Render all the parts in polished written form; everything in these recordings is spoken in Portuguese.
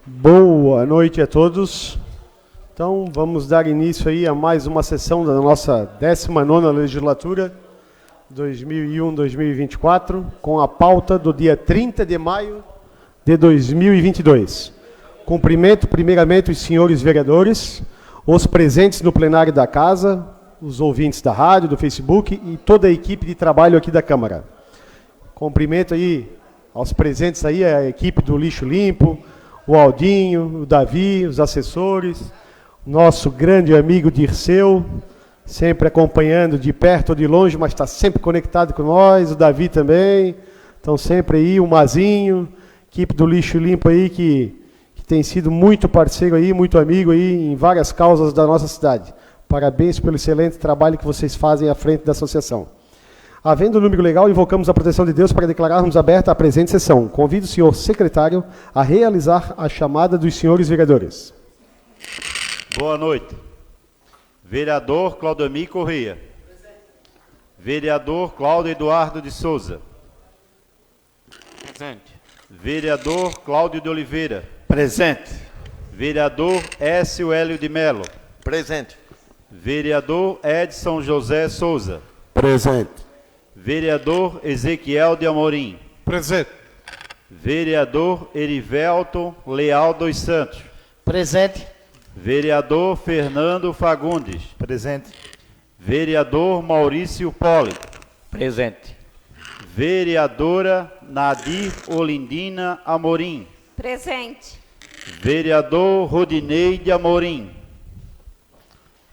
Boa noite a todos. Então, vamos dar início aí a mais uma sessão da nossa 19ª legislatura, 2001-2024, com a pauta do dia 30 de maio de 2022. Cumprimento, primeiramente, os senhores vereadores, os presentes no plenário da Casa, os ouvintes da rádio, do Facebook e toda a equipe de trabalho aqui da Câmara. Cumprimento aí aos presentes aí, a equipe do Lixo Limpo, o Aldinho, o Davi, os assessores, nosso grande amigo Dirceu, sempre acompanhando de perto ou de longe, mas está sempre conectado com nós, o Davi também, estão sempre aí, o Mazinho, equipe do Lixo Limpo aí, que tem sido muito parceiro aí, muito amigo aí, em várias causas da nossa cidade. Parabéns pelo excelente trabalho que vocês fazem à frente da associação. Havendo o número legal, invocamos a proteção de Deus para declararmos aberta a presente sessão. Convido o senhor secretário a realizar a chamada dos senhores vereadores. Boa noite. Vereador Claudemir Corrêa. Presente. Vereador Cláudio Eduardo de Souza. Presente. Vereador Cláudio de Oliveira. Presente. Vereador Écio Hélio de Melo. Presente. Vereador Edson José Souza. Presente. Vereador Ezequiel de Amorim. Presente. Vereador Erivelton Leal dos Santos. Presente. Vereador Fernando Fagundes. Presente. Vereador Maurício Poli. Presente. Vereadora Nadir Olindina Amorim. Presente. Vereador Rodinei de Amorim.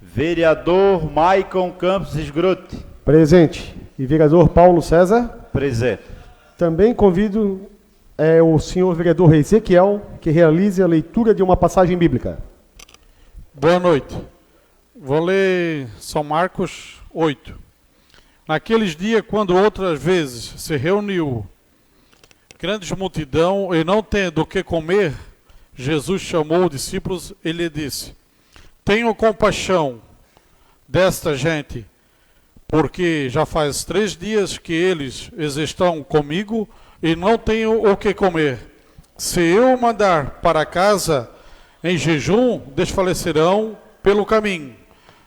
Vereador Maicon Campos Esgrote. Presente. E vereador Paulo César? Presente. Também convido o senhor vereador Ezequiel, que realize a leitura de uma passagem bíblica. Boa noite. Vou ler São Marcos 8. Naqueles dias, quando outras vezes se reuniu grande multidão e não tendo o que comer, Jesus chamou os discípulos e lhe disse: tenham compaixão desta gente, porque já faz 3 dias que eles estão comigo e não tenho o que comer. Se eu mandar para casa em jejum, desfalecerão pelo caminho.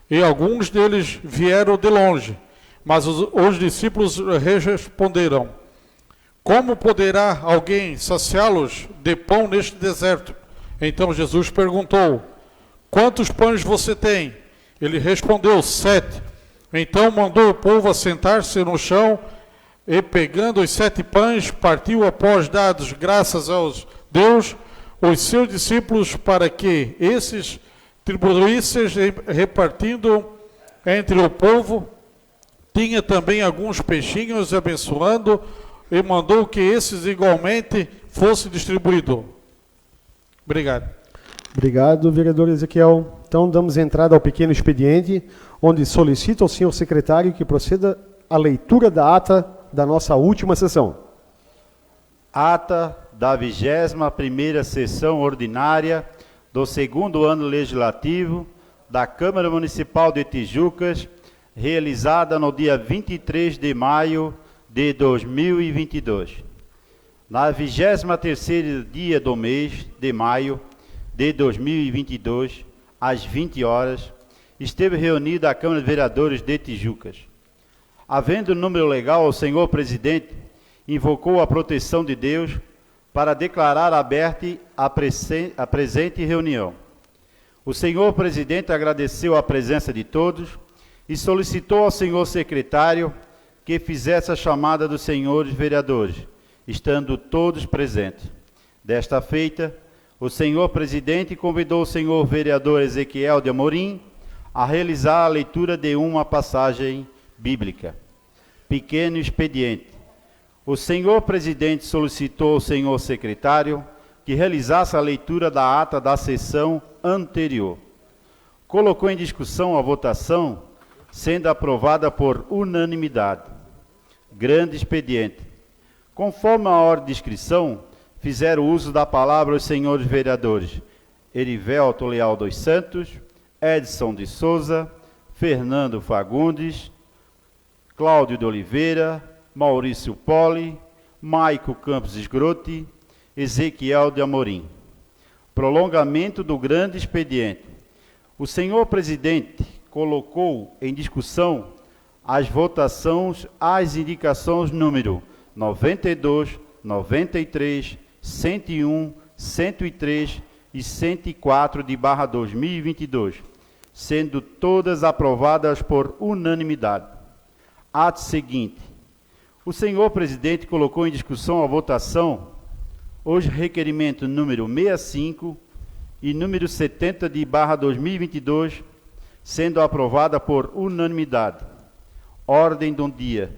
E alguns deles vieram de longe. Mas os discípulos responderam: como poderá alguém saciá-los de pão neste deserto? Então Jesus perguntou: quantos pães você tem? Ele respondeu: 7. Então mandou o povo assentar-se no chão e, pegando os 7 pães, partiu após dados graças aos Deus, os seus discípulos, para que esses distribuíssem, repartindo entre o povo. Tinha também alguns peixinhos, abençoando, e mandou que esses igualmente fossem distribuídos. Obrigado. Obrigado, vereador Ezequiel. Então, damos entrada ao pequeno expediente, onde solicito ao senhor secretário que proceda à leitura da ata da nossa última sessão. Ata da 21ª sessão ordinária do 2º ano legislativo da Câmara Municipal de Tijucas, realizada no dia 23 de maio de 2022. Na 23º dia do mês de maio de 2022, às 20 horas, esteve reunida a Câmara de Vereadores de Tijucas. Havendo número legal, o senhor presidente invocou a proteção de Deus para declarar aberta a presente reunião. O senhor presidente agradeceu a presença de todos e solicitou ao senhor secretário que fizesse a chamada dos senhores vereadores, estando todos presentes. Desta feita, o senhor presidente convidou o senhor vereador Ezequiel de Amorim a realizar a leitura de uma passagem bíblica. Pequeno expediente. O senhor presidente solicitou ao senhor secretário que realizasse a leitura da ata da sessão anterior. Colocou em discussão a votação, sendo aprovada por unanimidade. Grande expediente. Conforme a ordem de inscrição, fizeram uso da palavra os senhores vereadores Erivelton Leal dos Santos, Edson de Souza, Fernando Fagundes, Cláudio de Oliveira, Maurício Poli, Maico Campos Esgrote, Ezequiel de Amorim. Prolongamento do grande expediente. O senhor presidente colocou em discussão as votações, as indicações número 92, 93, 101, 103 e 104 de barra 2022, sendo todas aprovadas por unanimidade. Ato seguinte. O senhor presidente colocou em discussão a votação os requerimentos número 65 e número 70 de barra 2022, sendo aprovada por unanimidade. Ordem do dia.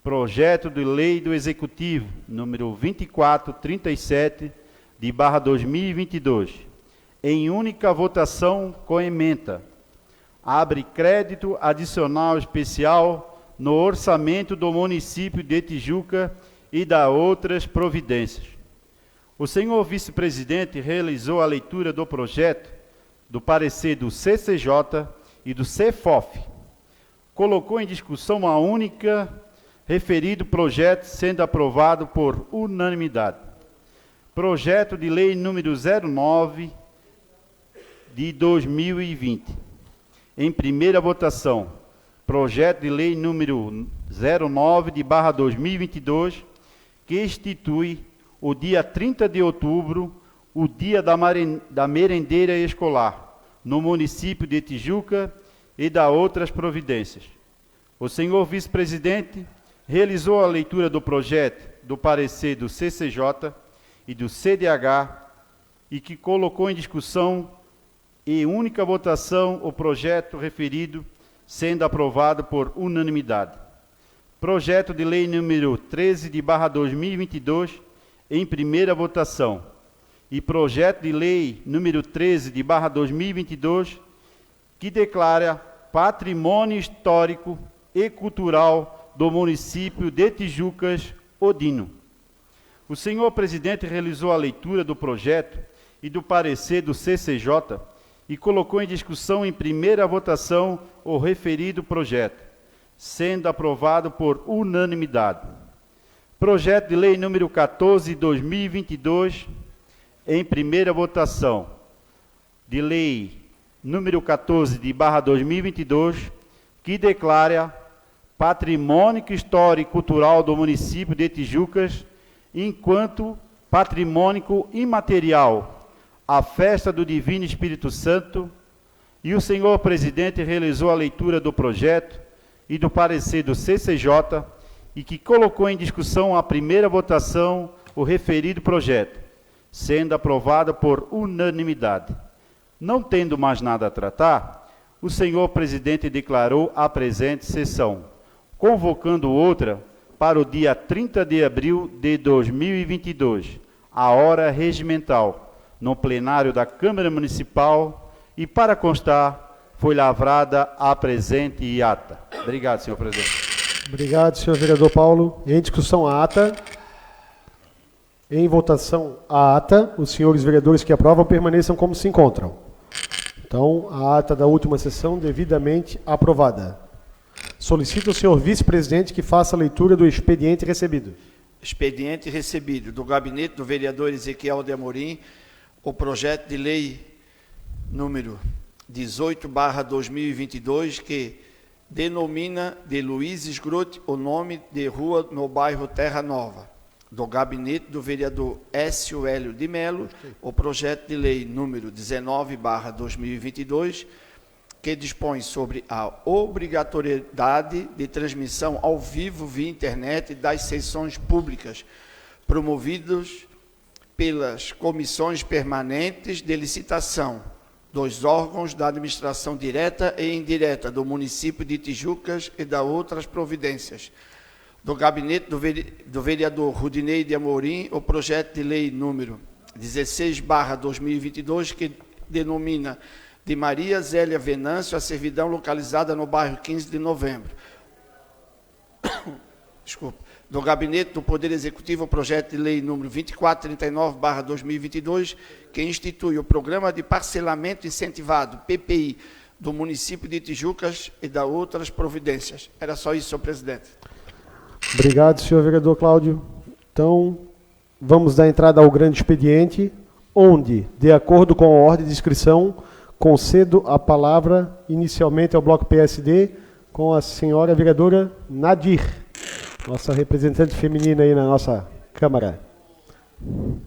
Projeto de lei do Executivo, número 2437, de barra 2022, em única votação com ementa. Abre crédito adicional especial no orçamento do município de Tijuca e da outras providências. O senhor vice-presidente realizou a leitura do projeto, do parecer do CCJ e do CFOF. Colocou em discussão a única referido projeto sendo aprovado por unanimidade. Projeto de lei número 09 de 2020. Em primeira votação, projeto de lei número 09 de barra 2022, que institui o dia 30 de outubro, o dia da merendeira escolar, no município de Tijuca e da outras providências. O senhor vice-presidente realizou a leitura do projeto, do parecer do CCJ e do CDH e que colocou em discussão e única votação o projeto referido, sendo aprovado por unanimidade. Projeto de lei número 13 de barra 2022, em primeira votação. E projeto de lei número 13 de barra 2022, que declara patrimônio histórico e cultural do município de Tijucas, Odino. O senhor presidente realizou a leitura do projeto e do parecer do CCJ e colocou em discussão em primeira votação o referido projeto, sendo aprovado por unanimidade. Projeto de lei número 14 de 2022, em primeira votação. De lei número 14 de barra 2022, que declara patrimônio histórico e cultural do município de Tijucas, enquanto patrimônio imaterial, a festa do Divino Espírito Santo, e o senhor presidente realizou a leitura do projeto e do parecer do CCJ e que colocou em discussão a primeira votação o referido projeto, sendo aprovado por unanimidade. Não tendo mais nada a tratar, o senhor presidente declarou a presente sessão, convocando outra para o dia 30 de abril de 2022, a hora regimental, no plenário da Câmara Municipal, e para constar, foi lavrada a presente ata. Obrigado, senhor presidente. Obrigado, senhor vereador Paulo. Em discussão a ata. Em votação a ata. Os senhores vereadores que aprovam permaneçam como se encontram. Então, a ata da última sessão devidamente aprovada. Solicito ao senhor vice-presidente que faça a leitura do expediente recebido. Expediente recebido do gabinete do vereador Ezequiel de Amorim, o projeto de lei número 18/2022, que denomina de Luiz Esgrote o nome de rua no bairro Terra Nova. Do gabinete do vereador Écio Hélio de Melo, o projeto de lei número 19/2022, que dispõe sobre a obrigatoriedade de transmissão ao vivo via internet das sessões públicas promovidas pelas comissões permanentes de licitação dos órgãos da administração direta e indireta do município de Tijucas e da outras providências. Do gabinete do vereador Rudinei de Amorim, o projeto de lei número 16/2022, que denomina de Maria Zélia Venâncio a servidão localizada no bairro 15 de Novembro. Desculpa. Do gabinete do Poder Executivo, o projeto de lei número 2439/2022, que institui o Programa de Parcelamento Incentivado, PPI, do município de Tijucas e da outras providências. Era só isso, senhor presidente. Obrigado, senhor vereador Cláudio. Então, vamos dar entrada ao grande expediente. onde, de acordo com a ordem de inscrição, concedo a palavra inicialmente ao bloco PSD com a senhora vereadora Nadir, nossa representante feminina aí na nossa Câmara.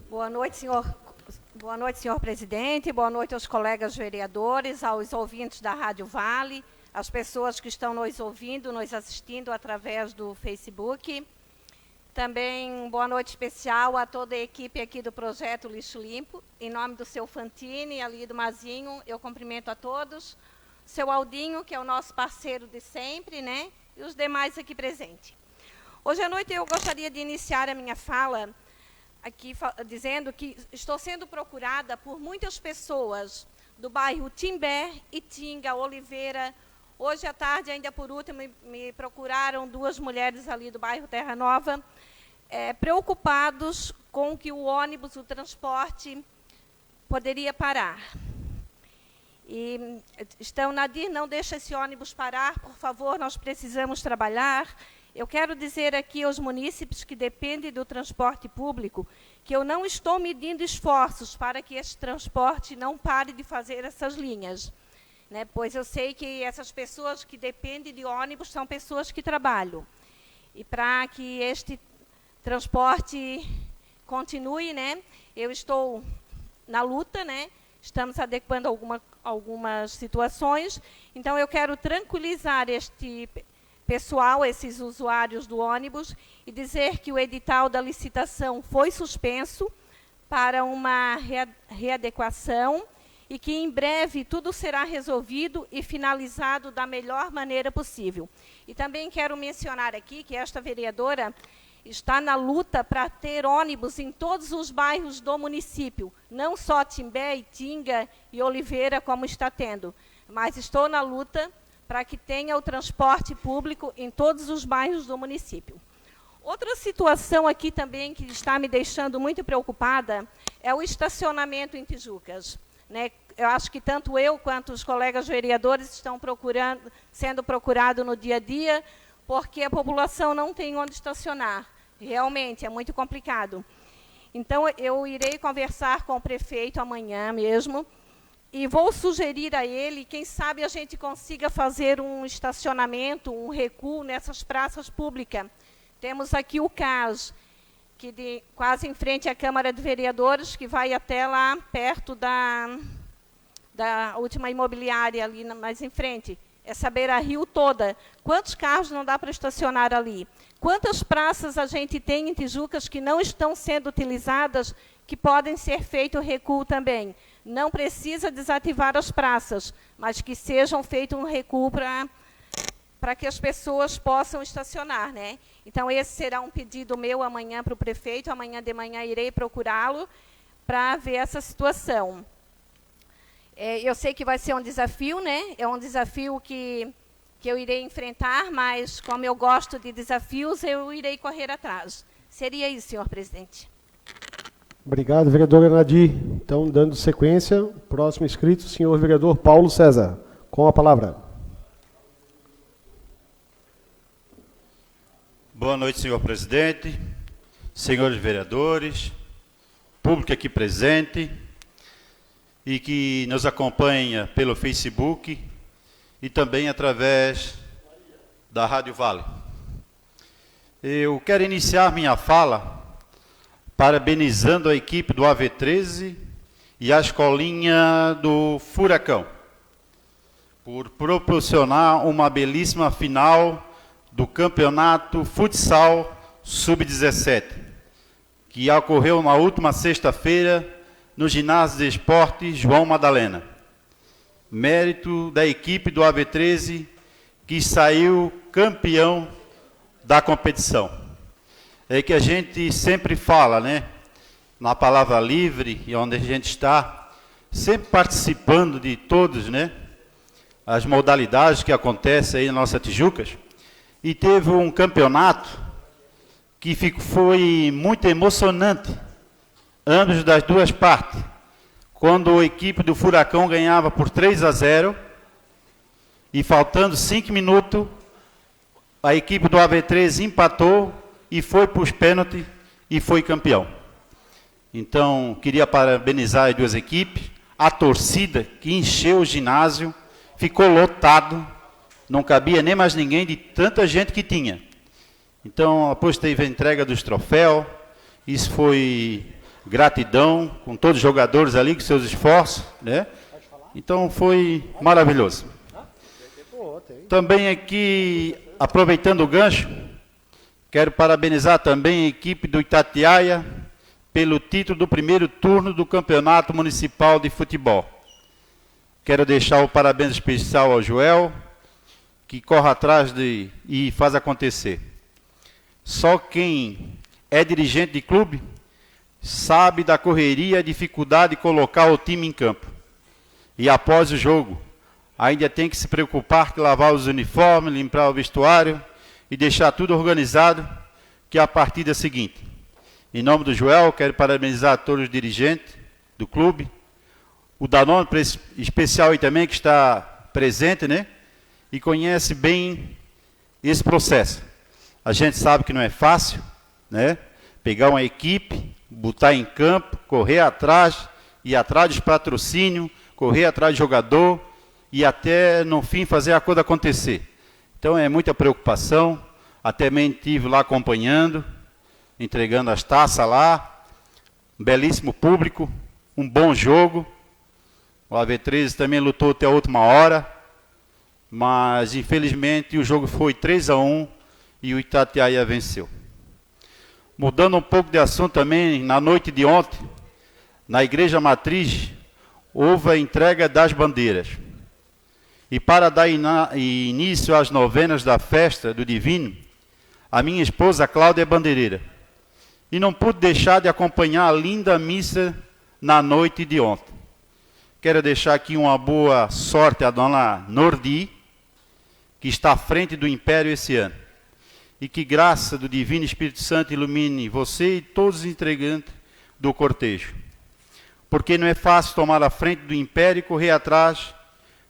Boa noite, senhor presidente. Boa noite aos colegas vereadores, aos ouvintes da Rádio Vale, às pessoas que estão nos ouvindo, nos assistindo através do Facebook. Também boa noite especial a toda a equipe aqui do Projeto Lixo Limpo. Em nome do seu Fantini, ali do Mazinho, eu cumprimento a todos. Seu Aldinho, que é o nosso parceiro de sempre, né? E os demais aqui presentes. Hoje à noite eu gostaria de iniciar a minha fala aqui dizendo que estou sendo procurada por muitas pessoas do bairro Timbé, Itinga, Oliveira. Hoje à tarde, ainda por último, me procuraram 2 mulheres ali do bairro Terra Nova, preocupados com que o ônibus, o transporte, poderia parar. E estão, Nadir, não deixa esse ônibus parar, por favor, nós precisamos trabalhar. Eu quero dizer aqui aos munícipes que dependem do transporte público que eu não estou medindo esforços para que esse transporte não pare de fazer essas linhas, né? Pois eu sei que essas pessoas que dependem de ônibus são pessoas que trabalham. E para que este transporte continue, né, eu estou na luta, né? Estamos adequando algumas situações. Então, eu quero tranquilizar este pessoal, esses usuários do ônibus, e dizer que o edital da licitação foi suspenso para uma readequação e que em breve tudo será resolvido e finalizado da melhor maneira possível. E também quero mencionar aqui que esta vereadora está na luta para ter ônibus em todos os bairros do município, não só Timbé, Itinga e Oliveira, como está tendo, mas estou na luta para que tenha o transporte público em todos os bairros do município. Outra situação aqui também que está me deixando muito preocupada é o estacionamento em Tijucas, né? Eu acho que tanto eu quanto os colegas vereadores estão sendo procurados no dia a dia, porque a população não tem onde estacionar. Realmente, é muito complicado. Então, eu irei conversar com o prefeito amanhã mesmo, e vou sugerir a ele, quem sabe a gente consiga fazer um estacionamento, um recuo nessas praças públicas. Temos aqui o CAS, que quase em frente à Câmara de Vereadores, que vai até lá perto da última imobiliária, ali mais em frente. Essa beira-rio toda. Quantos carros não dá para estacionar ali? Quantas praças a gente tem em Tijucas que não estão sendo utilizadas, que podem ser feito recuo também? Não precisa desativar as praças, mas que sejam feito um recuo para que as pessoas possam estacionar, né? Então, esse será um pedido meu amanhã para o prefeito. Amanhã de manhã irei procurá-lo para ver essa situação. Eu sei que vai ser um desafio, né? É um desafio que eu irei enfrentar, mas como eu gosto de desafios, eu irei correr atrás. Seria isso, senhor presidente. Obrigado, vereadora Nadir. Então, dando sequência, próximo inscrito, senhor vereador Paulo César. Com a palavra. Boa noite, senhor presidente, senhores vereadores, público aqui presente e que nos acompanha pelo Facebook e também através da Rádio Vale. Eu quero iniciar minha fala parabenizando a equipe do AV13 e a escolinha do Furacão por proporcionar uma belíssima final do Campeonato Futsal Sub-17, que ocorreu na última sexta-feira no Ginásio de Esportes João Madalena. Mérito da equipe do AV13, que saiu campeão da competição. É que a gente sempre fala, né, na Palavra Livre, e onde a gente está, sempre participando de todos, né, as modalidades que acontecem aí na nossa Tijucas. E teve um campeonato que foi muito emocionante, ambos das duas partes, quando a equipe do Furacão ganhava por 3-0, e faltando 5 minutos, a equipe do AV13 empatou e foi para os pênaltis e foi campeão. Então, queria parabenizar as duas equipes, a torcida que encheu o ginásio, ficou lotado, não cabia nem mais ninguém de tanta gente que tinha. Então, depois teve a entrega dos troféus, isso foi gratidão com todos os jogadores ali, com seus esforços, né? Então, foi maravilhoso. Também aqui, aproveitando o gancho, quero parabenizar também a equipe do Itatiaia pelo título do primeiro turno do Campeonato Municipal de Futebol. Quero deixar o parabéns especial ao Joel, que corre atrás e faz acontecer. Só quem é dirigente de clube sabe da correria e a dificuldade de colocar o time em campo. E após o jogo, ainda tem que se preocupar com lavar os uniformes, limpar o vestuário e deixar tudo organizado, que é a partida seguinte. Em nome do Joel, quero parabenizar todos os dirigentes do clube, o Danone especial aí também, que está presente, né? E conhece bem esse processo. A gente sabe que não é fácil, né? Pegar uma equipe, botar em campo, correr atrás, ir atrás dos patrocínios, correr atrás de jogador e até, no fim, fazer a coisa acontecer. Então, é muita preocupação. Até mesmo estive lá acompanhando, entregando as taças lá. Um belíssimo público, um bom jogo. O AV13 também lutou até a última hora, mas, infelizmente, o jogo foi 3-1 e o Itatiaia venceu. Mudando um pouco de assunto também, na noite de ontem, na Igreja Matriz, houve a entrega das bandeiras. E para dar início às novenas da festa do Divino, a minha esposa Cláudia é bandeireira. E não pude deixar de acompanhar a linda missa na noite de ontem. Quero deixar aqui uma boa sorte à dona Nordi, que está à frente do Império esse ano. E que graça do Divino Espírito Santo ilumine você e todos os integrantes do cortejo. Porque não é fácil tomar a frente do Império e correr atrás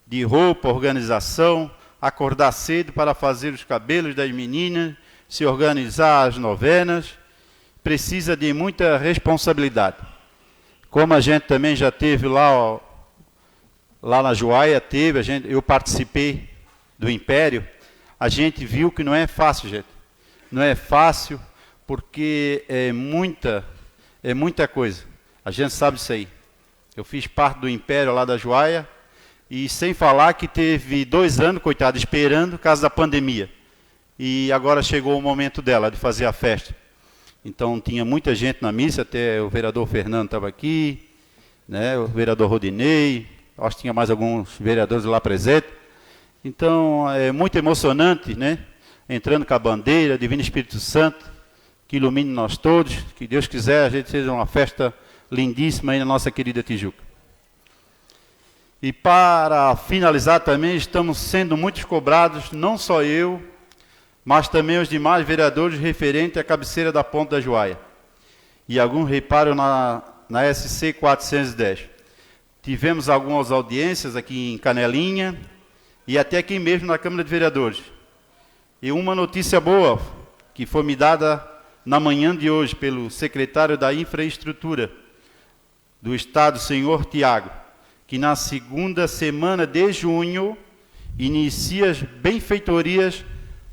de roupa, organização, acordar cedo para fazer os cabelos das meninas, se organizar as novenas. Precisa de muita responsabilidade. Como a gente também já teve lá na Joaia, eu participei do Império, a gente viu que não é fácil, gente. Não é fácil porque é muita coisa. A gente sabe disso aí. Eu fiz parte do Império lá da Joaia, e sem falar que teve 2 anos, coitado, esperando por causa da pandemia. E agora chegou o momento dela, de fazer a festa. Então tinha muita gente na missa, até o vereador Fernando estava aqui, né, o vereador Rodinei, acho que tinha mais alguns vereadores lá presentes. Então é muito emocionante, né? Entrando com a bandeira, Divino Espírito Santo, que ilumine nós todos, que Deus quiser, a gente seja uma festa lindíssima aí na nossa querida Tijuca. E para finalizar também, estamos sendo muito cobrados, não só eu, mas também os demais vereadores referentes à cabeceira da Ponta da Joaia. E alguns reparam na SC 410. Tivemos algumas audiências aqui em Canelinha e até aqui mesmo na Câmara de Vereadores. E uma notícia boa, que foi me dada na manhã de hoje pelo secretário da Infraestrutura do Estado, senhor Tiago, que na segunda semana de junho inicia as benfeitorias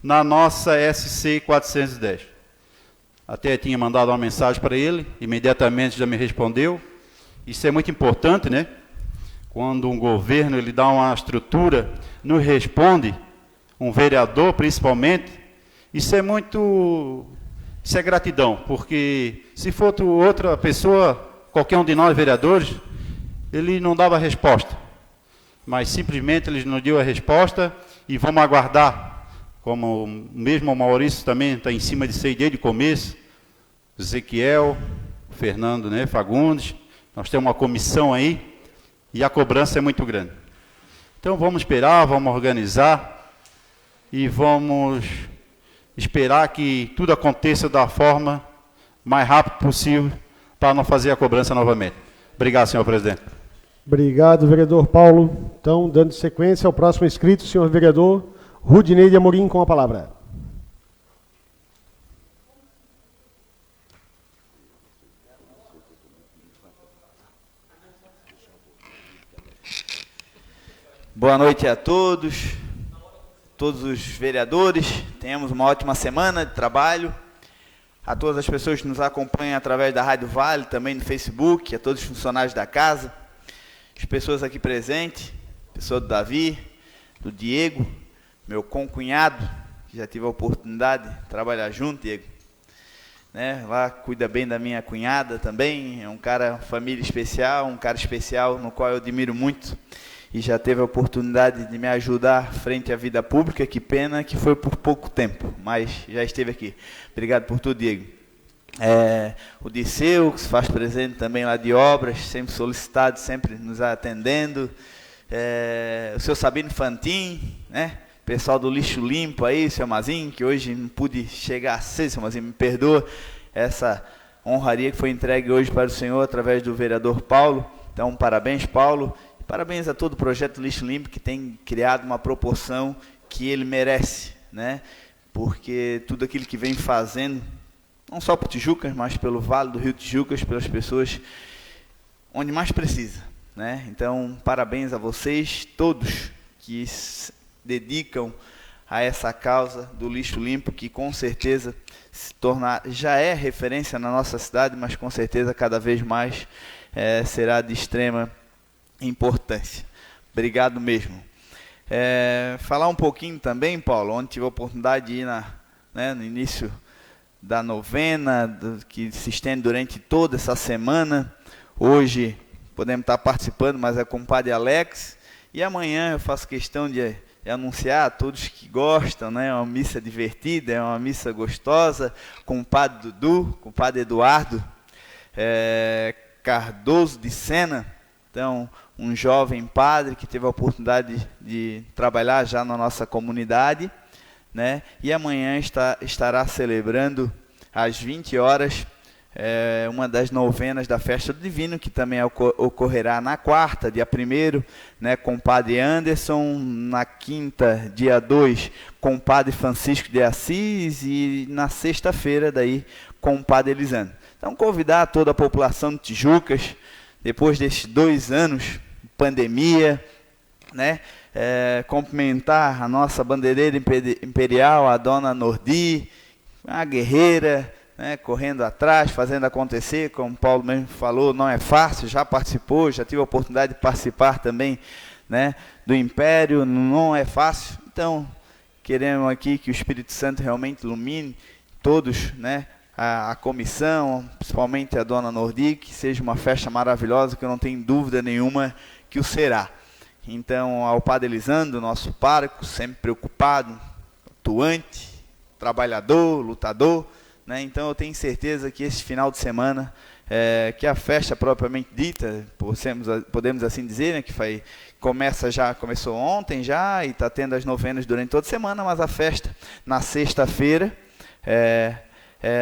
na nossa SC 410. Até tinha mandado uma mensagem para ele, imediatamente já me respondeu. Isso é muito importante, né? Quando um governo ele dá uma estrutura, nos responde, um vereador principalmente, isso é gratidão, porque se for outra pessoa, qualquer um de nós vereadores, ele não dava resposta, mas simplesmente ele nos deu a resposta e vamos aguardar, como mesmo o Maurício também está em cima de ser desde o começo, Ezequiel, Fernando, né, Fagundes, nós temos uma comissão aí e a cobrança é muito grande. Então vamos esperar, vamos organizar e vamos esperar que tudo aconteça da forma mais rápida possível para não fazer a cobrança novamente. Obrigado, senhor presidente. Obrigado, vereador Paulo. Então, dando sequência ao próximo inscrito, senhor vereador Rudinei de Amorim, com a palavra. Boa noite a todos os vereadores. Tenhamos uma ótima semana de trabalho. A todas as pessoas que nos acompanham através da Rádio Vale, também no Facebook, a todos os funcionários da casa, as pessoas aqui presentes, pessoa do Davi, do Diego, meu concunhado, que já tive a oportunidade de trabalhar junto, Diego. Né? Lá cuida bem da minha cunhada também, é um cara, família especial, um cara especial no qual eu admiro muito e já teve a oportunidade de me ajudar frente à vida pública. Que pena que foi por pouco tempo, mas já esteve aqui. Obrigado por tudo, Diego. O Disseu, que se faz presente também lá de obras, sempre solicitado, sempre nos atendendo. O seu Sabino Fantin, né? Pessoal do Lixo Limpo aí, seu Mazinho, que hoje não pude chegar a ser, seu Mazinho, me perdoa, essa honraria que foi entregue hoje para o senhor através do vereador Paulo. Então, parabéns, Paulo. Parabéns a todo o projeto Lixo Limpo, que tem criado uma proporção que ele merece, né? Porque tudo aquilo que vem fazendo, não só por Tijucas, mas pelo Vale do Rio Tijucas, pelas pessoas onde mais precisa, né? Então, parabéns a vocês, todos que se dedicam a essa causa do lixo limpo, que com certeza já é referência na nossa cidade, mas com certeza cada vez mais será de extrema importância. Obrigado mesmo. Falar um pouquinho também, Paulo, onde tive a oportunidade de ir no início da novena, que se estende durante toda essa semana. Hoje podemos estar participando, mas é com o Padre Alex, e amanhã eu faço questão de anunciar a todos que gostam, né? É uma missa divertida, é uma missa gostosa, com o Padre Dudu, com o Padre Eduardo Cardoso de Sena. Então, um jovem padre que teve a oportunidade de trabalhar já na nossa comunidade, né? E amanhã estará celebrando às 20 horas uma das novenas da Festa do Divino, que também ocorrerá na quarta, dia 1º, né, com o Padre Anderson, na quinta, dia 2, com o Padre Francisco de Assis, e na sexta-feira, daí, com o Padre Elisandro. Então, convidar toda a população de Tijucas, depois destes 2 anos de pandemia, né, cumprimentar a nossa bandeireira imperial, a Dona Nordi, uma guerreira, né, correndo atrás, fazendo acontecer, como o Paulo mesmo falou, não é fácil, já participou, já tive a oportunidade de participar também, né, do Império, não é fácil. Então, queremos aqui que o Espírito Santo realmente ilumine todos, né, a comissão, principalmente a Dona Nordi, que seja uma festa maravilhosa, que eu não tenho dúvida nenhuma que o será. Então, ao Padre Elisandro, nosso pároco, sempre preocupado, atuante, trabalhador, lutador, né? Então eu tenho certeza que esse final de semana, que a festa propriamente dita, podemos assim dizer, né, que começou ontem já, e está tendo as novenas durante toda a semana, mas a festa na sexta-feira,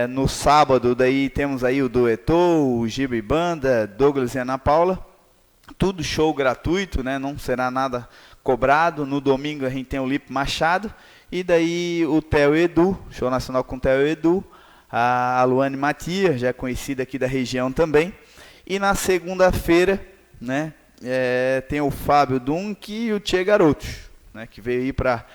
no sábado, daí temos aí o Duetou, o Giba e Banda, Douglas e Ana Paula, tudo show gratuito, né, não será nada cobrado. No domingo a gente tem o Lipe Machado, e daí o Theo Edu, show nacional com o Theo Edu, a Luane Matias, já conhecida aqui da região também. E na segunda-feira, né, tem o Fábio Dunk e o Tchê Garotos, né, que veio aí para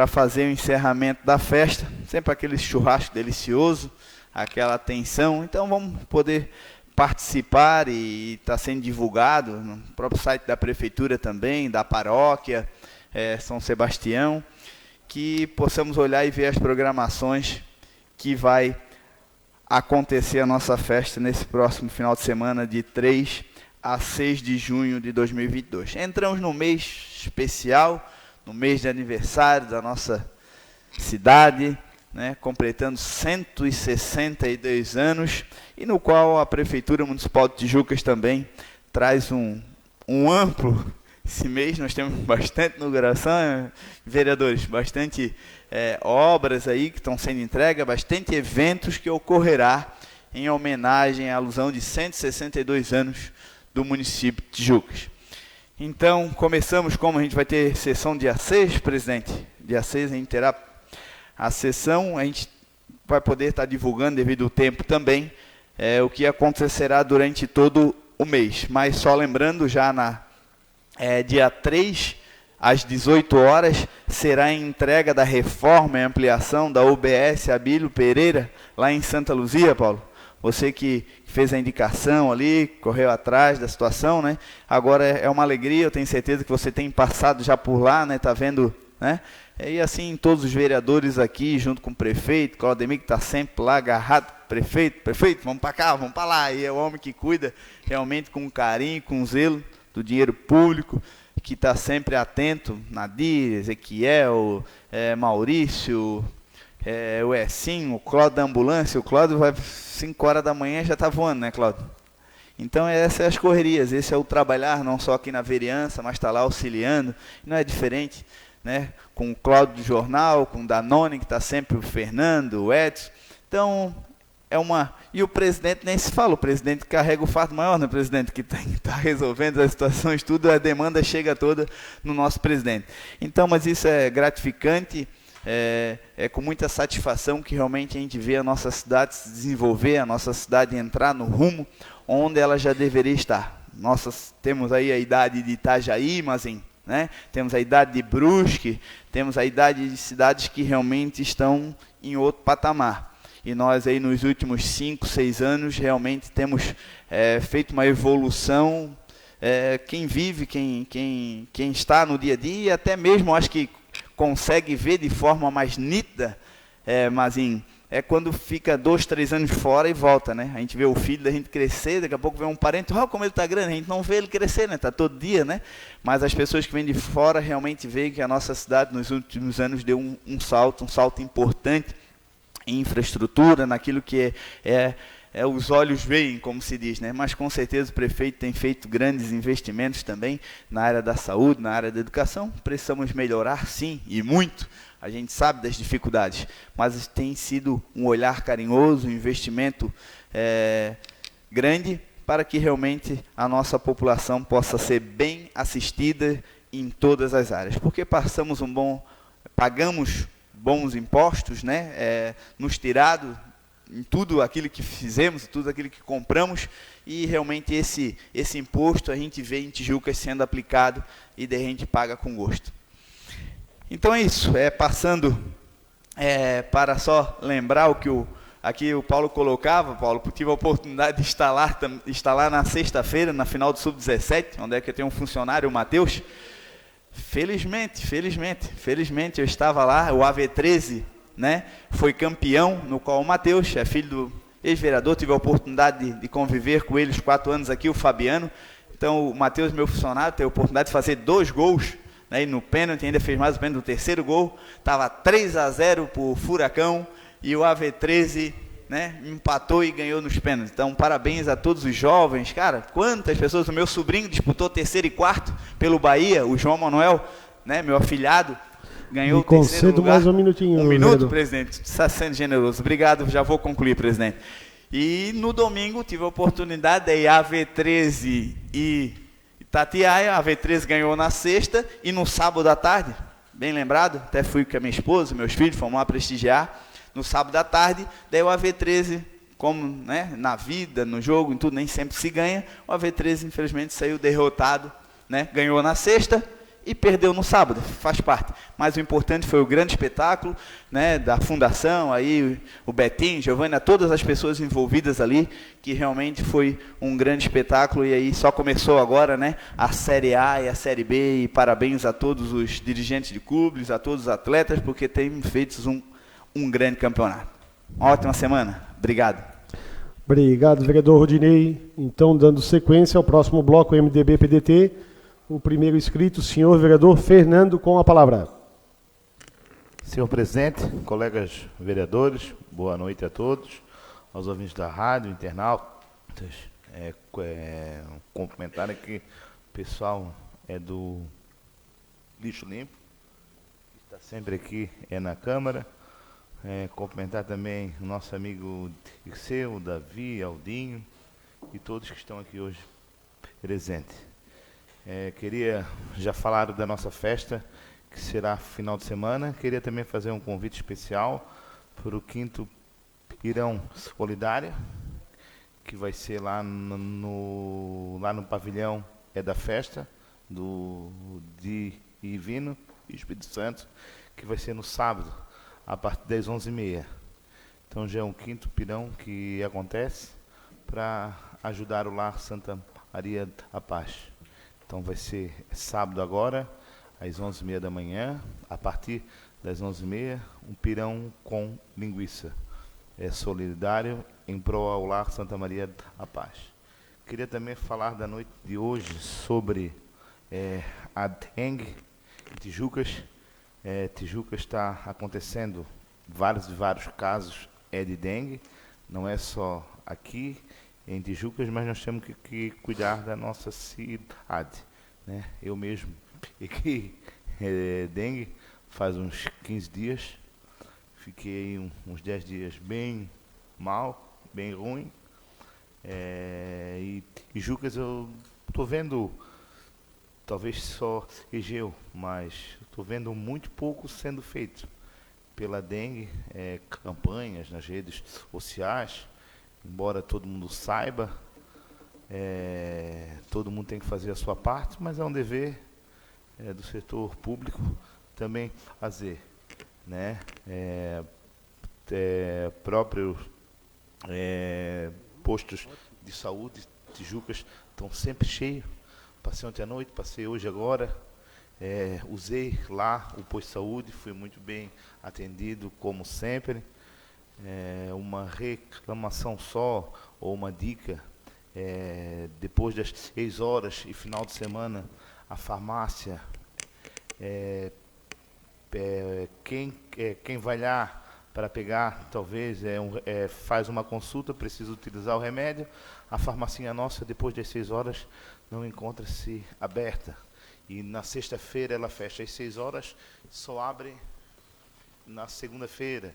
fazer o encerramento da festa. Sempre aquele churrasco delicioso, aquela atenção. Então vamos poder participar, e está sendo divulgado no próprio site da prefeitura também, da paróquia São Sebastião, que possamos olhar e ver as programações que vai acontecer a nossa festa nesse próximo final de semana, de 3 a 6 de junho de 2022. Entramos no mês especial, no mês de aniversário da nossa cidade, né, completando 162 anos, e no qual a Prefeitura Municipal de Tijucas também traz um amplo. Esse mês nós temos bastante inauguração, vereadores, bastante obras aí que estão sendo entregues, bastante eventos que ocorrerá em homenagem à alusão de 162 anos do município de Tijucas. Então, começamos, como a gente vai ter sessão dia 6, presidente, dia 6 a gente terá a sessão, a gente vai poder estar divulgando, devido ao tempo também, o que acontecerá durante todo o mês. Mas só lembrando, já dia 3, às 18 horas, será a entrega da reforma e ampliação da UBS Abílio Pereira, lá em Santa Luzia, Paulo. Você que fez a indicação ali, correu atrás da situação, né? Agora é uma alegria, eu tenho certeza que você tem passado já por lá, né? Tá vendo, né? E assim, todos os vereadores aqui, junto com o prefeito, Claudemir, que está sempre lá agarrado, prefeito, vamos para cá, vamos para lá. E é o homem que cuida realmente com carinho, com zelo do dinheiro público, que está sempre atento, Nadir, Ezequiel, Maurício, o Essinho, o Cláudio da ambulância. O Cláudio vai 5 horas da manhã já está voando, né, Cláudio? Então essas são as correrias, esse é o trabalhar, não só aqui na vereança, mas está lá auxiliando, não é diferente, né? Com o Cláudio do jornal, com o Danone, que está sempre o Fernando, o Edson. Então, e o presidente nem se fala, o presidente carrega o fardo maior, né, presidente, que está resolvendo as situações, tudo, a demanda chega toda no nosso presidente. Então, mas isso é gratificante, é com muita satisfação que realmente a gente vê a nossa cidade se desenvolver, a nossa cidade entrar no rumo onde ela já deveria estar. Nós temos aí a idade de Itajaí, né? Temos a idade de Brusque, temos a idade de cidades que realmente estão em outro patamar. E nós aí nos últimos 5, 6 anos realmente temos feito uma evolução. Quem vive, quem está no dia a dia, e até mesmo acho que consegue ver de forma mais nítida, Mazinho, é quando fica 2, 3 anos fora e volta, né? A gente vê o filho da gente crescer, daqui a pouco vê um parente, como ele está grande, a gente não vê ele crescer, né? Está todo dia, né? Mas as pessoas que vêm de fora realmente veem que a nossa cidade nos últimos anos deu um salto importante em infraestrutura, naquilo que os olhos veem, como se diz, né? Mas com certeza o prefeito tem feito grandes investimentos também na área da saúde, na área da educação. Precisamos melhorar, sim, e muito. A gente sabe das dificuldades, mas tem sido um olhar carinhoso, um investimento grande para que realmente a nossa população possa ser bem assistida em todas as áreas. Porque pagamos bons impostos, né? Nos tirado em tudo aquilo que fizemos, tudo aquilo que compramos, e realmente esse imposto a gente vê em Tijucas sendo aplicado e daí a gente paga com gosto. Então é isso, passando para só lembrar o que aqui o Paulo colocava. Paulo, tive a oportunidade de estar lá na sexta-feira, na final do Sub-17, onde é que eu tenho um funcionário, o Matheus. Felizmente, eu estava lá, o AV13, né, foi campeão, no qual o Matheus, é filho do ex-vereador, tive a oportunidade de conviver com ele os 4 anos aqui, o Fabiano. Então o Matheus, meu funcionário, teve a oportunidade de fazer 2 gols, né, e no pênalti ainda fez mais o pênalti do terceiro gol, estava 3-0 para o Furacão, e o AV13, né, empatou e ganhou nos pênaltis. Então parabéns a todos os jovens, cara, quantas pessoas. O meu sobrinho disputou 3º e 4º pelo Bahia, o João Manuel, né, meu afilhado, ganhou o 3º lugar. Mais um minutinho. 1 minuto, presidente, está sendo generoso, obrigado, já vou concluir, presidente. E no domingo tive a oportunidade de AV13 e Itatiaia. A AV13 ganhou na sexta, e no sábado à tarde, bem lembrado, até fui com a minha esposa, meus filhos, fomos lá prestigiar. No sábado à tarde, daí o AV13, como, né, na vida, no jogo, em tudo, nem sempre se ganha, o AV13 infelizmente saiu derrotado, né, ganhou na sexta e perdeu no sábado, faz parte. Mas o importante foi o grande espetáculo, né, da fundação, aí o Betinho, Giovânia, todas as pessoas envolvidas ali, que realmente foi um grande espetáculo. E aí só começou agora, né, a Série A e a Série B, e parabéns a todos os dirigentes de clubes, a todos os atletas, porque têm feito um grande campeonato. Uma ótima semana. Obrigado. Obrigado, vereador Rodinei. Então, dando sequência ao próximo bloco MDB-PDT, o primeiro inscrito, senhor vereador Fernando, com a palavra. Senhor presidente, colegas vereadores, boa noite a todos, aos ouvintes da rádio, internautas. Cumprimentar aqui o pessoal do Lixo Limpo, que está sempre aqui na Câmara. Cumprimentar também o nosso amigo Dirceu, Davi, Aldinho e todos que estão aqui hoje presentes. Queria já falar da nossa festa, que será final de semana. Queria também fazer um convite especial para o 5º Irão Solidária, que vai ser lá no pavilhão da festa, de Divino e Espírito Santo, que vai ser no sábado, a partir das 11h30. Então já é um 5º pirão que acontece para ajudar o Lar Santa Maria da Paz. Então vai ser sábado agora, às 11h30 da manhã, a partir das 11h30, um pirão com linguiça. É solidário em prol ao Lar Santa Maria da Paz. Queria também falar da noite de hoje sobre a dengue em Tijucas. Tijucas está acontecendo vários casos de dengue, não é só aqui em Tijucas, mas nós temos que cuidar da nossa cidade, né? Eu mesmo peguei dengue faz uns 15 dias, fiquei uns 10 dias bem mal, bem ruim, e Jucas eu estou vendo, talvez só Egeu, mas estou vendo muito pouco sendo feito pela dengue, campanhas nas redes sociais, embora todo mundo saiba, todo mundo tem que fazer a sua parte, mas é um dever do setor público também fazer, né? Próprios postos de saúde, Tijucas, estão sempre cheios. Passei ontem à noite, passei hoje agora, usei lá o posto de saúde, fui muito bem atendido, como sempre. Uma reclamação só, ou uma dica, depois das 6 horas e final de semana, a farmácia, quem vai lá para pegar, talvez, faz uma consulta, precisa utilizar o remédio, a farmacinha nossa, depois das 6 horas, não encontra-se aberta. E na sexta-feira ela fecha às 6 horas, só abre na segunda-feira.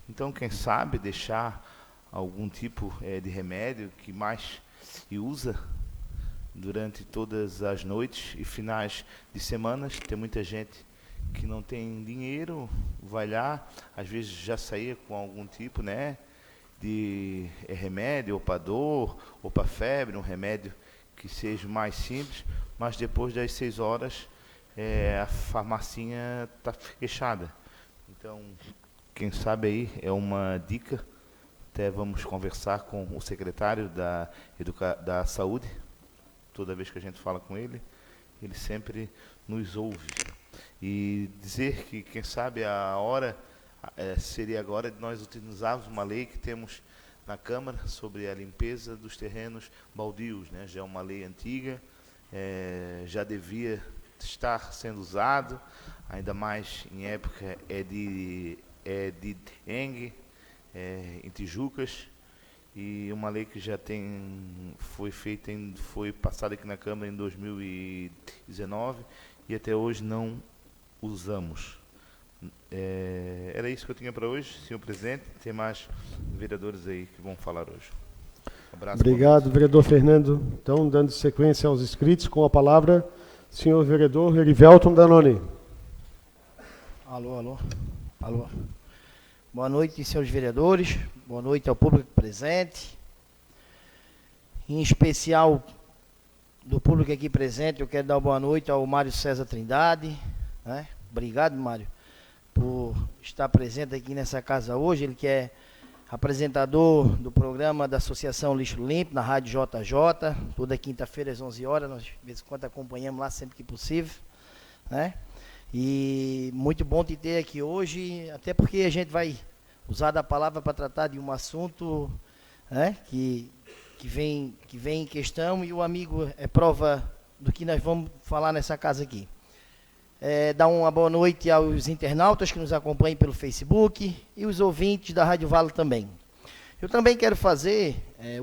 Então, quem sabe deixar algum tipo de remédio que mais se usa durante todas as noites e finais de semanas. Tem muita gente que não tem dinheiro, vai lá, às vezes já saía com algum tipo, né, de remédio, ou para dor, ou para febre, um remédio que seja mais simples, mas depois das 6 horas a farmacinha está fechada. Então, quem sabe aí é uma dica, até vamos conversar com o secretário da Saúde, toda vez que a gente fala com ele sempre nos ouve. E dizer que, quem sabe, a hora seria agora de nós utilizarmos uma lei que temos na Câmara sobre a limpeza dos terrenos baldios, né? Já é uma lei antiga, já devia estar sendo usado, ainda mais em época de dengue, em Tijucas, e uma lei que já foi passada aqui na Câmara em 2019 e até hoje não usamos. Era isso que eu tinha para hoje, senhor presidente. Tem mais vereadores aí que vão falar hoje. Um abraço. Obrigado, vereador Fernando. Então, dando sequência aos inscritos, com a palavra, senhor vereador Erivelton Danoni. Alô. Boa noite, senhores vereadores. Boa noite ao público presente. Em especial do público aqui presente, eu quero dar boa noite ao Mário César Trindade, né? Obrigado, Mário, por estar presente aqui nessa casa hoje. Ele que é apresentador do programa da Associação Lixo Limpo, na Rádio JJ, toda quinta-feira às 11 horas, nós de vez em quando acompanhamos lá sempre que possível, né? E muito bom te ter aqui hoje, até porque a gente vai usar da palavra para tratar de um assunto, né, que vem em questão, e o amigo é prova do que nós vamos falar nessa casa aqui. Dar uma boa noite aos internautas que nos acompanham pelo Facebook e os ouvintes da Rádio Vale também. Eu também quero fazer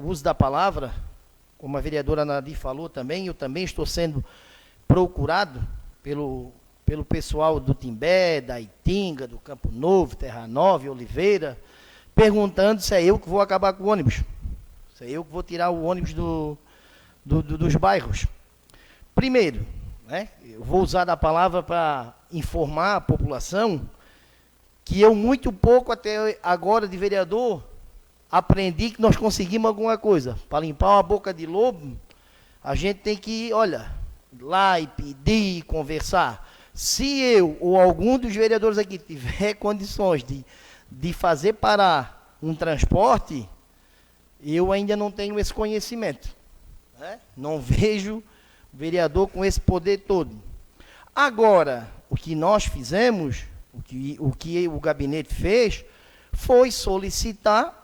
uso da palavra, como a vereadora Nadir falou também, eu também estou sendo procurado pelo pessoal do Timbé, da Itinga, do Campo Novo, Terra Nova, Oliveira, perguntando se é eu que vou acabar com o ônibus, se é eu que vou tirar o ônibus dos bairros. Primeiro, né, eu vou usar da palavra para informar a população que eu muito pouco até agora de vereador aprendi que nós conseguimos alguma coisa. Para limpar uma boca de lobo, a gente tem que ir, olha, lá e pedir, conversar. Se eu ou algum dos vereadores aqui tiver condições de fazer parar um transporte, eu ainda não tenho esse conhecimento. Né? Não vejo vereador com esse poder todo. Agora, o que nós fizemos, o que o gabinete fez, foi solicitar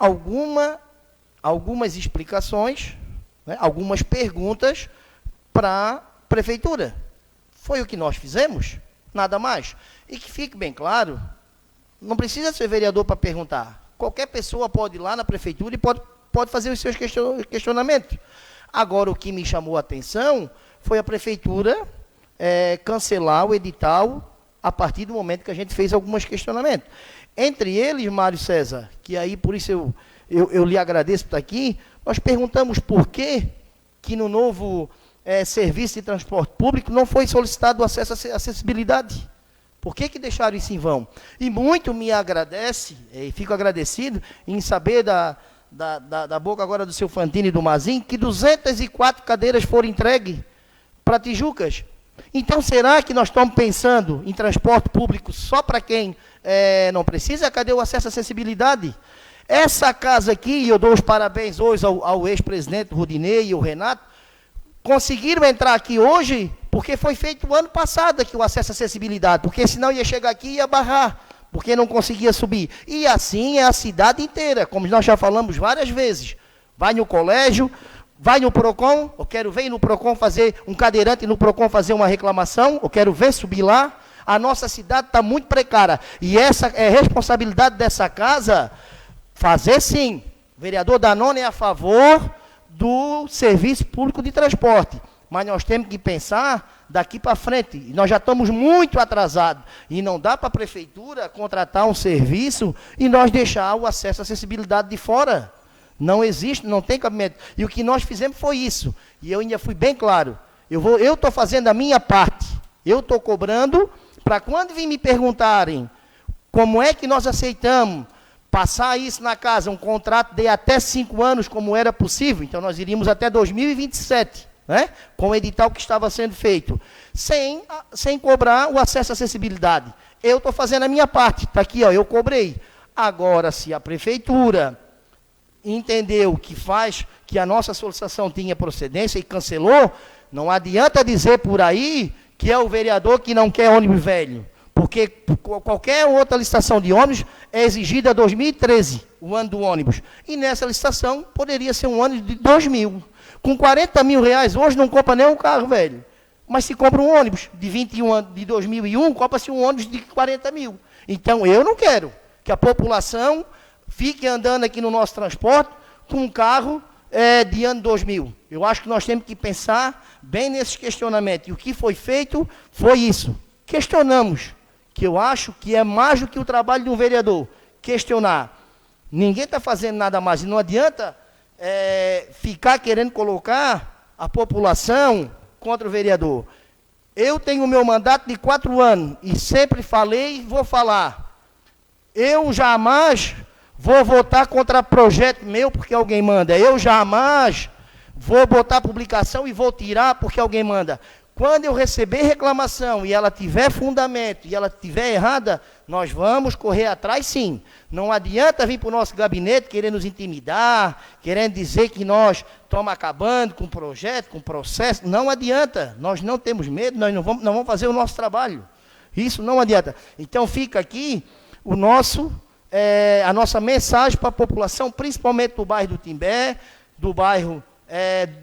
algumas explicações, né, algumas perguntas para a prefeitura. Foi o que nós fizemos, nada mais. E que fique bem claro, não precisa ser vereador para perguntar. Qualquer pessoa pode ir lá na prefeitura e pode fazer os seus questionamentos. Agora, o que me chamou a atenção foi a prefeitura cancelar o edital a partir do momento que a gente fez alguns questionamentos. Entre eles, Mário César, que aí por isso eu lhe agradeço por estar aqui, nós perguntamos por que no novo serviço de transporte público não foi solicitado o acesso à acessibilidade. Por que deixaram isso em vão? E muito me agradece, e fico agradecido em saber da boca agora do seu Fantini e do Mazin, que 204 cadeiras foram entregues para Tijucas. Então, será que nós estamos pensando em transporte público só para quem não precisa? Cadê o acesso à acessibilidade? Essa casa aqui, e eu dou os parabéns hoje ao ex-presidente Rudinei e ao Renato, conseguiram entrar aqui hoje porque foi feito o ano passado aqui o acesso à acessibilidade, porque senão ia chegar aqui e ia barrar, porque não conseguia subir. E assim é a cidade inteira, como nós já falamos várias vezes. Vai no colégio, vai no PROCON, eu quero ver no PROCON fazer um cadeirante, no PROCON fazer uma reclamação, eu quero ver subir lá. A nossa cidade está muito precária. E essa é responsabilidade dessa casa, fazer sim. O vereador Danone é a favor do serviço público de transporte. Mas nós temos que pensar daqui para frente. Nós já estamos muito atrasados. E não dá para a prefeitura contratar um serviço e nós deixar o acesso à acessibilidade de fora. Não existe, não tem cabimento. E o que nós fizemos foi isso. E eu ainda fui bem claro. Eu estou fazendo a minha parte. Eu estou cobrando para quando vir me perguntarem como é que nós aceitamos passar isso na casa, um contrato de até 5 anos, como era possível. Então, nós iríamos até 2027, né? Com o edital que estava sendo feito, sem cobrar o acesso à acessibilidade. Eu estou fazendo a minha parte. Está aqui, ó, eu cobrei. Agora, se a prefeitura entendeu que a nossa solicitação tinha procedência e cancelou, não adianta dizer por aí que é o vereador que não quer ônibus velho, porque qualquer outra licitação de ônibus é exigida 2013, o ano do ônibus, e nessa licitação poderia ser um ônibus de 2000, com 40 mil reais hoje não compra nem um carro velho, mas se compra um ônibus de 2001, compra-se um ônibus de 40 mil, então eu não quero que a população fique andando aqui no nosso transporte com um carro de ano 2000. Eu acho que nós temos que pensar bem nesses questionamentos. E o que foi feito foi isso. Questionamos, que eu acho que é mais do que o trabalho de um vereador. Questionar. Ninguém está fazendo nada mais. E não adianta ficar querendo colocar a população contra o vereador. Eu tenho o meu mandato de 4 anos e sempre falei e vou falar. Eu jamais vou votar contra projeto meu porque alguém manda. Eu jamais vou botar publicação e vou tirar porque alguém manda. Quando eu receber reclamação e ela tiver fundamento e ela tiver errada, nós vamos correr atrás sim. Não adianta vir para o nosso gabinete querendo nos intimidar, querendo dizer que nós estamos acabando com o projeto, com o processo. Não adianta. Nós não temos medo, nós não vamos fazer o nosso trabalho. Isso não adianta. Então fica aqui a nossa mensagem para a população, principalmente do bairro do Timbé, do bairro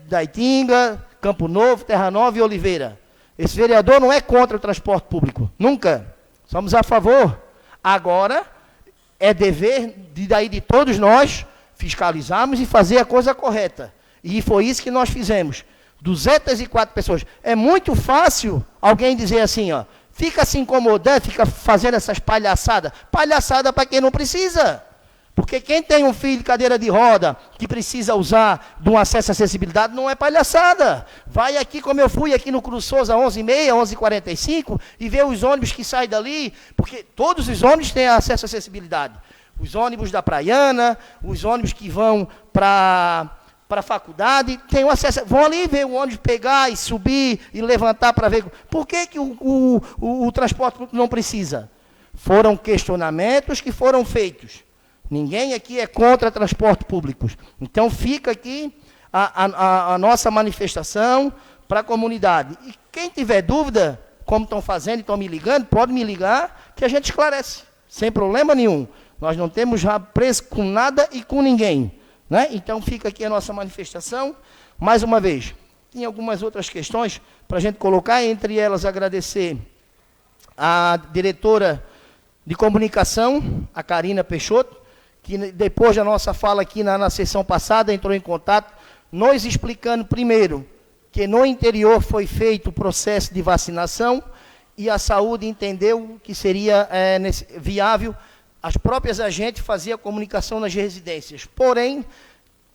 da Itinga, Campo Novo, Terra Nova e Oliveira. Esse vereador não é contra o transporte público, nunca. Somos a favor. Agora, é dever de todos nós fiscalizarmos e fazer a coisa correta. E foi isso que nós fizemos. 204 pessoas. É muito fácil alguém dizer assim, ó, fica se incomodando, fica fazendo essas palhaçadas. Palhaçada para quem não precisa. Porque quem tem um filho de cadeira de roda, que precisa usar de um acesso à acessibilidade, não é palhaçada. Vai aqui, como eu fui aqui no Cruz Souza, 11h30, 11h45, e vê os ônibus que saem dali, porque todos os ônibus têm acesso à acessibilidade. Os ônibus da Praiana, os ônibus que vão para para a faculdade, tem acesso, vão ali ver o ônibus pegar e subir e levantar para ver. Por que, que o transporte público não precisa? Foram questionamentos que foram feitos. Ninguém aqui é contra transporte público. Então fica aqui a nossa manifestação para a comunidade. E quem tiver dúvida, como estão fazendo e estão me ligando, pode me ligar que a gente esclarece, sem problema nenhum. Nós não temos já preço com nada e com ninguém. Né? Então fica aqui a nossa manifestação. Mais uma vez, tem algumas outras questões para a gente colocar, entre elas agradecer a diretora de comunicação, a Karina Peixoto, que depois da nossa fala aqui na sessão passada entrou em contato, nos explicando primeiro que no interior foi feito o processo de vacinação e a saúde entendeu que seria viável as próprias agentes faziam a comunicação nas residências. Porém,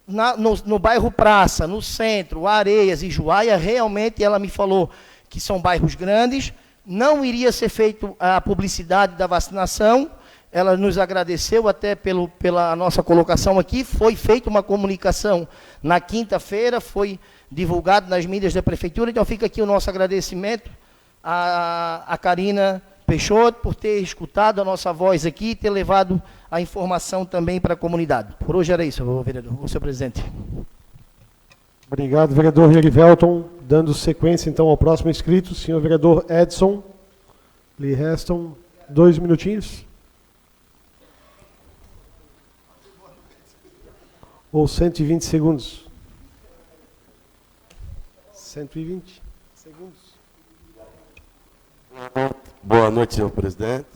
no bairro Praça, no centro, Areias e Juaia, realmente ela me falou que são bairros grandes, não iria ser feita a publicidade da vacinação. Ela nos agradeceu até pela nossa colocação aqui. Foi feita uma comunicação na quinta-feira, foi divulgado nas mídias da prefeitura. Então fica aqui o nosso agradecimento à Karina Peixoto por ter escutado a nossa voz aqui e ter levado a informação também para a comunidade. Por hoje era isso, vereador, senhor presidente. Obrigado, vereador Rierivelton. Dando sequência, então, ao próximo inscrito, senhor vereador Edson. Lhe restam 2 minutinhos. Ou 120 segundos. 120 segundos. Boa noite, senhor presidente.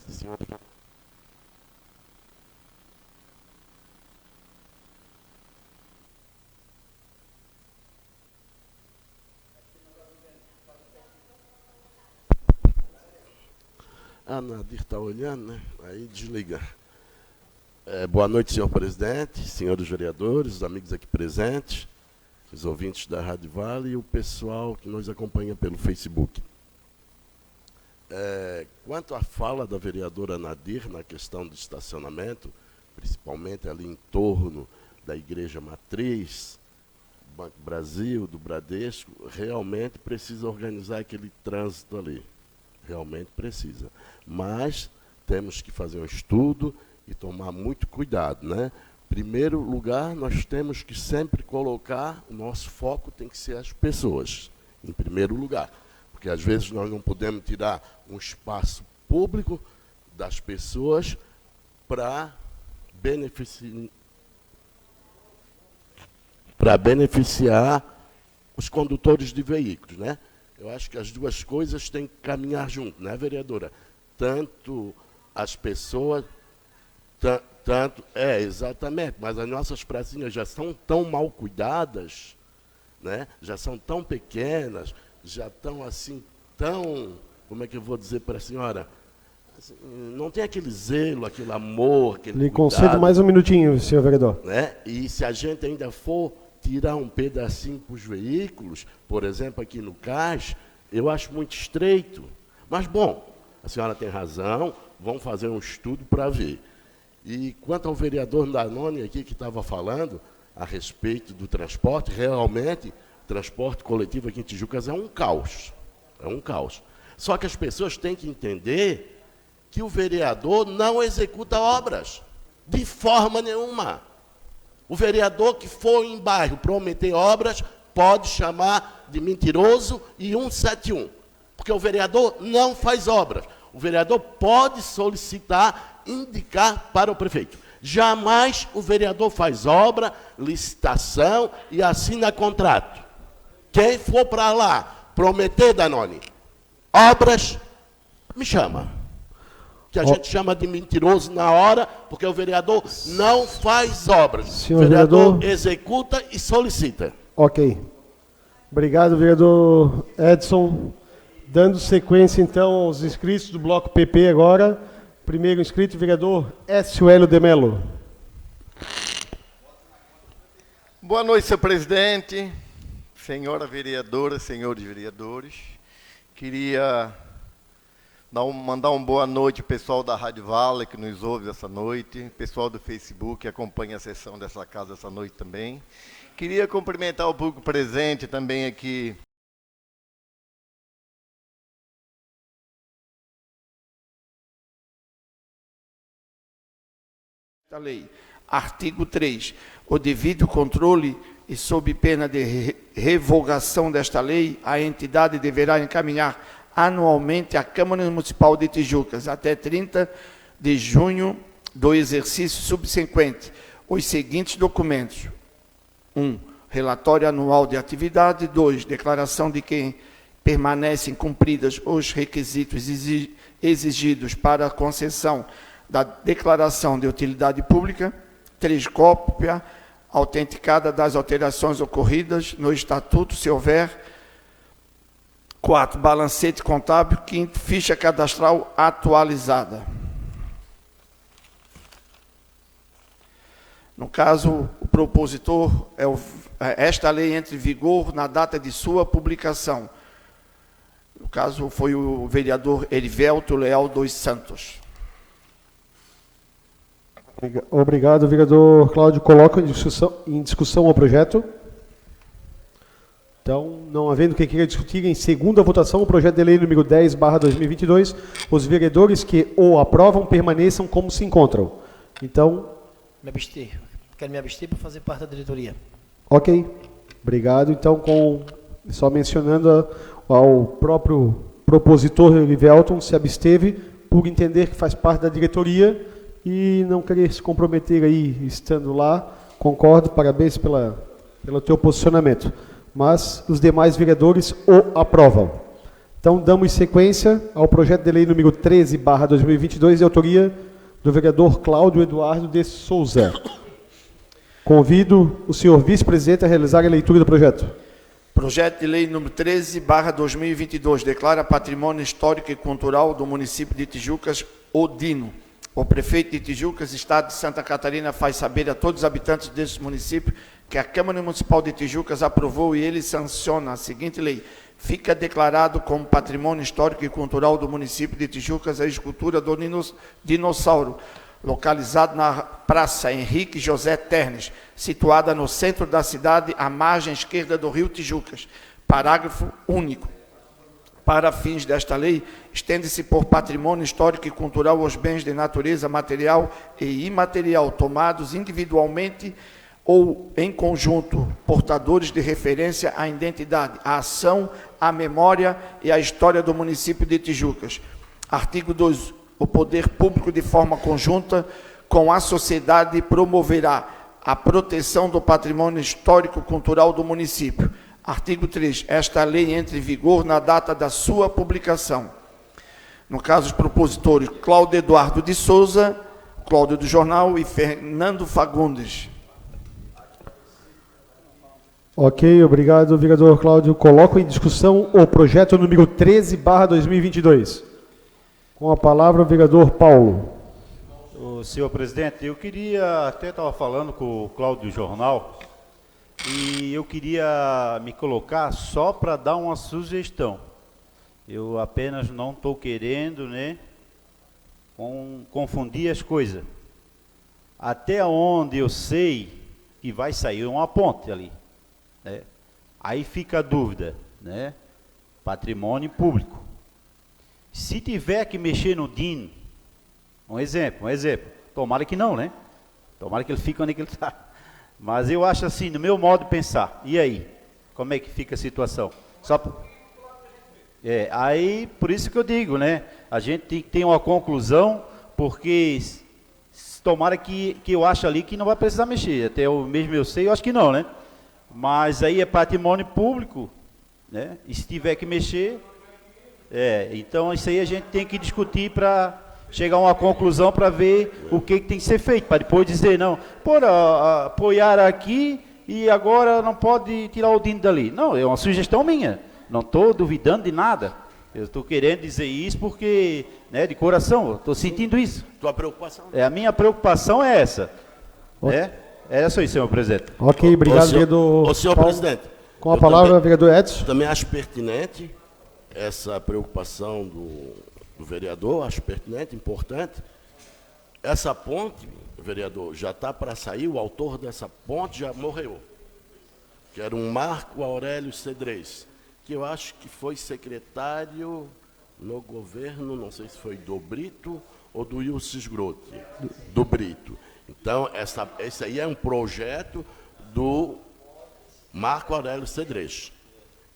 A Nadir está olhando, né? Aí desliga. Boa noite, senhor presidente, senhores vereadores, os amigos aqui presentes, os ouvintes da Rádio Vale e o pessoal que nos acompanha pelo Facebook. Quanto à fala da vereadora Nadir na questão do estacionamento, principalmente ali em torno da Igreja Matriz, do Banco Brasil, do Bradesco, realmente precisa organizar aquele trânsito ali. Realmente precisa. Mas temos que fazer um estudo e tomar muito cuidado, né? Primeiro lugar, nós temos que sempre colocar, o nosso foco tem que ser as pessoas, em primeiro lugar. Porque às vezes nós não podemos tirar um espaço público das pessoas para beneficiar os condutores de veículos, né? Eu acho que as duas coisas têm que caminhar junto, né, vereadora? Tanto as pessoas, exatamente, mas as nossas pracinhas já são tão mal cuidadas, né? Já são tão pequenas, já estão assim, como é que eu vou dizer para a senhora? Assim, não tem aquele zelo, aquele amor, aquele Lhe cuidado, concedo mais um minutinho, senhor vereador. né? E se a gente ainda for tirar um pedacinho para os veículos, por exemplo, aqui no CAS, eu acho muito estreito. Mas, bom, a senhora tem razão, vamos fazer um estudo para ver. E quanto ao vereador Danone aqui que estava falando a respeito do transporte, realmente, o transporte coletivo aqui em Tijucas é um caos. É um caos. Só que as pessoas têm que entender que o vereador não executa obras, de forma nenhuma. O vereador que for em bairro prometer obras pode chamar de mentiroso e 171, porque o vereador não faz obras. O vereador pode solicitar, indicar para o prefeito. Jamais o vereador faz obra, licitação e assina contrato. Quem for para lá prometer, Danone, obras, me chama. Que a gente chama de mentiroso na hora, porque o vereador não faz obras. Senhor o vereador vereador executa e solicita. Ok. Obrigado, vereador Edson. Dando sequência, então, aos inscritos do Bloco PP agora. Primeiro inscrito, vereador Écio Hélio de Mello. Boa noite, senhor presidente, senhora vereadora, senhores vereadores. Queria mandar uma boa noite ao pessoal da Rádio Vale, que nos ouve essa noite, pessoal do Facebook, que acompanha a sessão dessa casa essa noite também. Queria cumprimentar o público presente também aqui. Da lei. Artigo 3. O devido controle e sob pena de revogação desta lei, a entidade deverá encaminhar anualmente à Câmara Municipal de Tijucas, até 30 de junho do exercício subsequente, os seguintes documentos. 1. Relatório anual de atividade. 2. Declaração de que permanecem cumpridas os requisitos exigidos para a concessão da declaração de utilidade pública. 3. Cópia autenticada das alterações ocorridas no estatuto, se houver. 4. Balancete contábil. 5. Ficha cadastral atualizada. No caso, o propositor, esta lei entra em vigor na data de sua publicação. No caso, foi o vereador Erivelto Leal dos Santos. Obrigado, vereador Cláudio. Coloco em discussão o projeto. Então, não havendo quem queira discutir, em segunda votação, o projeto de lei número 10/2022, os vereadores que o aprovam permaneçam como se encontram. Então... Me abster. Quero me abster para fazer parte da diretoria. Ok. Obrigado. Então, só mencionando ao próprio propositor, Erivelton, se absteve por entender que faz parte da diretoria e não querer se comprometer aí, estando lá. Concordo, parabéns pelo teu posicionamento. Mas os demais vereadores o aprovam. Então, damos sequência ao projeto de lei número 13/2022, de autoria do vereador Cláudio Eduardo de Souza. Convido o senhor vice-presidente a realizar a leitura do projeto. Projeto de lei número 13/2022 declara patrimônio histórico e cultural do município de Tijucas, o Dino. O prefeito de Tijucas, estado de Santa Catarina, faz saber a todos os habitantes deste município que a Câmara Municipal de Tijucas aprovou e ele sanciona a seguinte lei. Fica declarado como patrimônio histórico e cultural do município de Tijucas a escultura do dinossauro, localizado na Praça Henrique José Ternes, situada no centro da cidade, à margem esquerda do rio Tijucas. Parágrafo único. Para fins desta lei, estende-se por patrimônio histórico e cultural os bens de natureza material e imaterial tomados individualmente ou em conjunto, portadores de referência à identidade, à ação, à memória e à história do município de Tijucas. Artigo 2. O poder público, de forma conjunta com a sociedade, promoverá a proteção do patrimônio histórico-cultural do município. Artigo 3. Esta lei entra em vigor na data da sua publicação. No caso, os propositores Cláudio Eduardo de Souza, Cláudio do Jornal e Fernando Fagundes. Ok, obrigado, vereador Cláudio. Coloco em discussão o projeto número 13/2022. Com a palavra, o vereador Paulo. Senhor presidente, eu queria, até estava falando com o Cláudio do Jornal, e eu queria me colocar só para dar uma sugestão. Eu apenas não estou querendo, né, confundir as coisas. Até onde eu sei que vai sair uma ponte ali, né? Aí fica a dúvida, né? Patrimônio público. Se tiver que mexer no DIN, um exemplo, tomara que não, né? Tomara que ele fique onde ele está. Mas eu acho assim, no meu modo de pensar, e aí? Como é que fica a situação? Aí, por isso que eu digo, né? A gente tem que ter uma conclusão, porque tomara que eu acho ali que não vai precisar mexer. Até o mesmo eu sei, eu acho que não, né? Mas aí é patrimônio público, né? E se tiver que mexer... então isso aí a gente tem que discutir para chegar a uma conclusão para ver o que tem que ser feito, para depois dizer, não, apoiar aqui e agora não pode tirar o DIN dali. Não, é uma sugestão minha, não estou duvidando de nada, eu estou querendo dizer isso porque, né, de coração, estou sentindo isso. Tua preocupação? A minha preocupação é essa, né? É isso aí, senhor presidente. Ok, obrigado, vereador. Senhor Paulo. presidente. Com a palavra, vereador Edson. Também acho pertinente essa preocupação do vereador, acho pertinente, importante. Essa ponte, vereador, já está para sair, o autor dessa ponte já morreu. que era um Marco Aurélio Cedrez, que eu acho que foi secretário no governo, não sei se foi do Brito ou do Ilcis Grotti, do Brito. Então, esse aí é um projeto do Marco Aurélio Cedrez.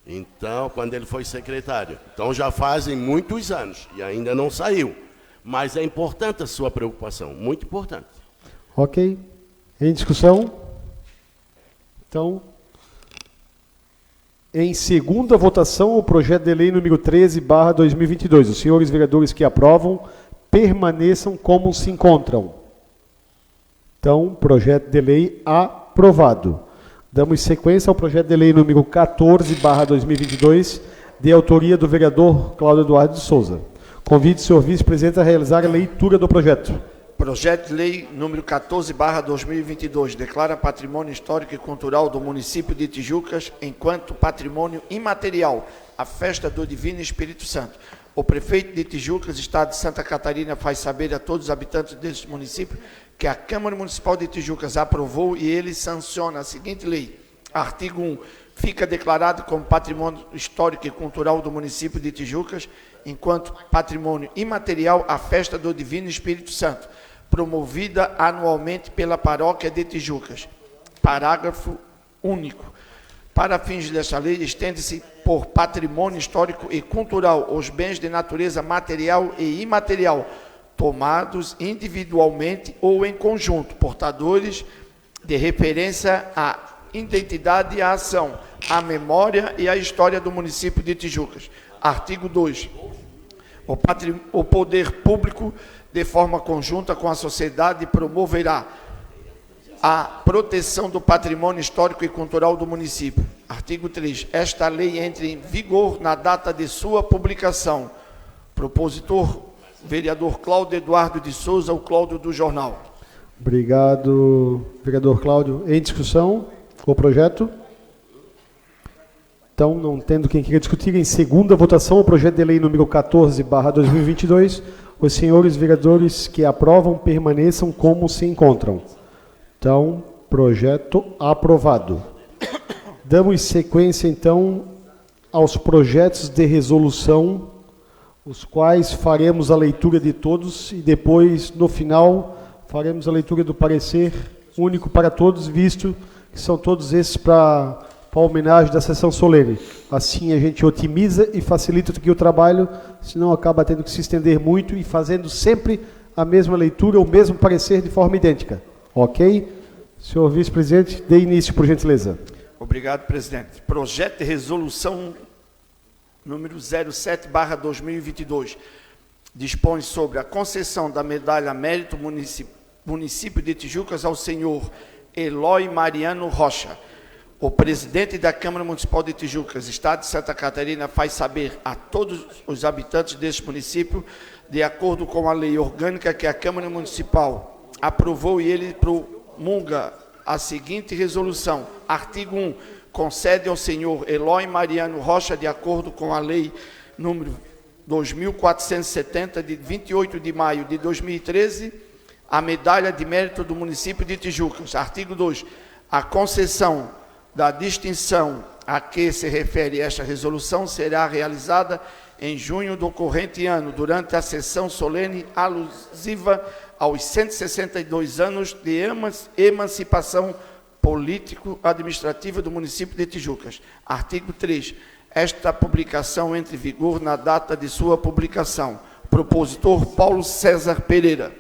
Então, quando ele foi secretário. Então, já fazem muitos anos e ainda não saiu. Mas é importante a sua preocupação, muito importante. Ok. Em discussão? Então, em segunda votação, o projeto de lei número 13/2022. Os senhores vereadores que aprovam, permaneçam como se encontram. Então, projeto de lei aprovado. Damos sequência ao projeto de lei número 14/2022, de autoria do vereador Cláudio Eduardo de Souza. Convido o senhor vice-presidente a realizar a leitura do projeto. Projeto de lei número 14/2022 declara patrimônio histórico e cultural do município de Tijucas enquanto patrimônio imaterial a festa do Divino Espírito Santo. O prefeito de Tijucas, estado de Santa Catarina, faz saber a todos os habitantes deste município que a Câmara Municipal de Tijucas aprovou e ele sanciona a seguinte lei. Artigo 1. Fica declarado como patrimônio histórico e cultural do município de Tijucas enquanto patrimônio imaterial a festa do Divino Espírito Santo, promovida anualmente pela paróquia de Tijucas. Parágrafo único. Para fins desta lei, estende-se por patrimônio histórico e cultural os bens de natureza material e imaterial, tomados individualmente ou em conjunto, portadores de referência à identidade e à ação, à memória e à história do município de Tijucas. Artigo 2. O poder público, de forma conjunta com a sociedade, promoverá a proteção do patrimônio histórico e cultural do município. Artigo 3. Esta lei entra em vigor na data de sua publicação. Propositor, vereador Cláudio Eduardo de Souza, o Cláudio do Jornal. Obrigado, vereador Cláudio. Em discussão, o projeto? Então, não tendo quem queira discutir, em segunda votação, o projeto de lei número 14/2022, os senhores vereadores que aprovam permaneçam como se encontram. Então, projeto aprovado. Damos sequência, então, aos projetos de resolução, os quais faremos a leitura de todos e depois, no final, faremos a leitura do parecer único para todos, visto que são todos esses para a homenagem da sessão solene. Assim a gente otimiza e facilita aqui o trabalho, senão acaba tendo que se estender muito e fazendo sempre a mesma leitura, o mesmo parecer de forma idêntica. Ok? Senhor vice-presidente, dê início, por gentileza. Obrigado, presidente. Projeto de resolução número 07/2022 dispõe sobre a concessão da medalha Mérito Município de Tijucas ao senhor Eloy Mariano Rocha. O presidente da Câmara Municipal de Tijucas, estado de Santa Catarina, faz saber a todos os habitantes deste município, de acordo com a lei orgânica que a Câmara Municipal aprovou e ele promulga a seguinte resolução. Artigo 1. Concede ao senhor Eloy Mariano Rocha, de acordo com a lei número 2470, de 28 de maio de 2013, a medalha de mérito do município de Tijucas. Artigo 2. A concessão da distinção a que se refere esta resolução será realizada em junho do corrente ano, durante a sessão solene alusiva aos 162 anos de emancipação político-administrativa do município de Tijucas. Artigo 3. Esta publicação entra em vigor na data de sua publicação. Propositor Paulo César Pereira.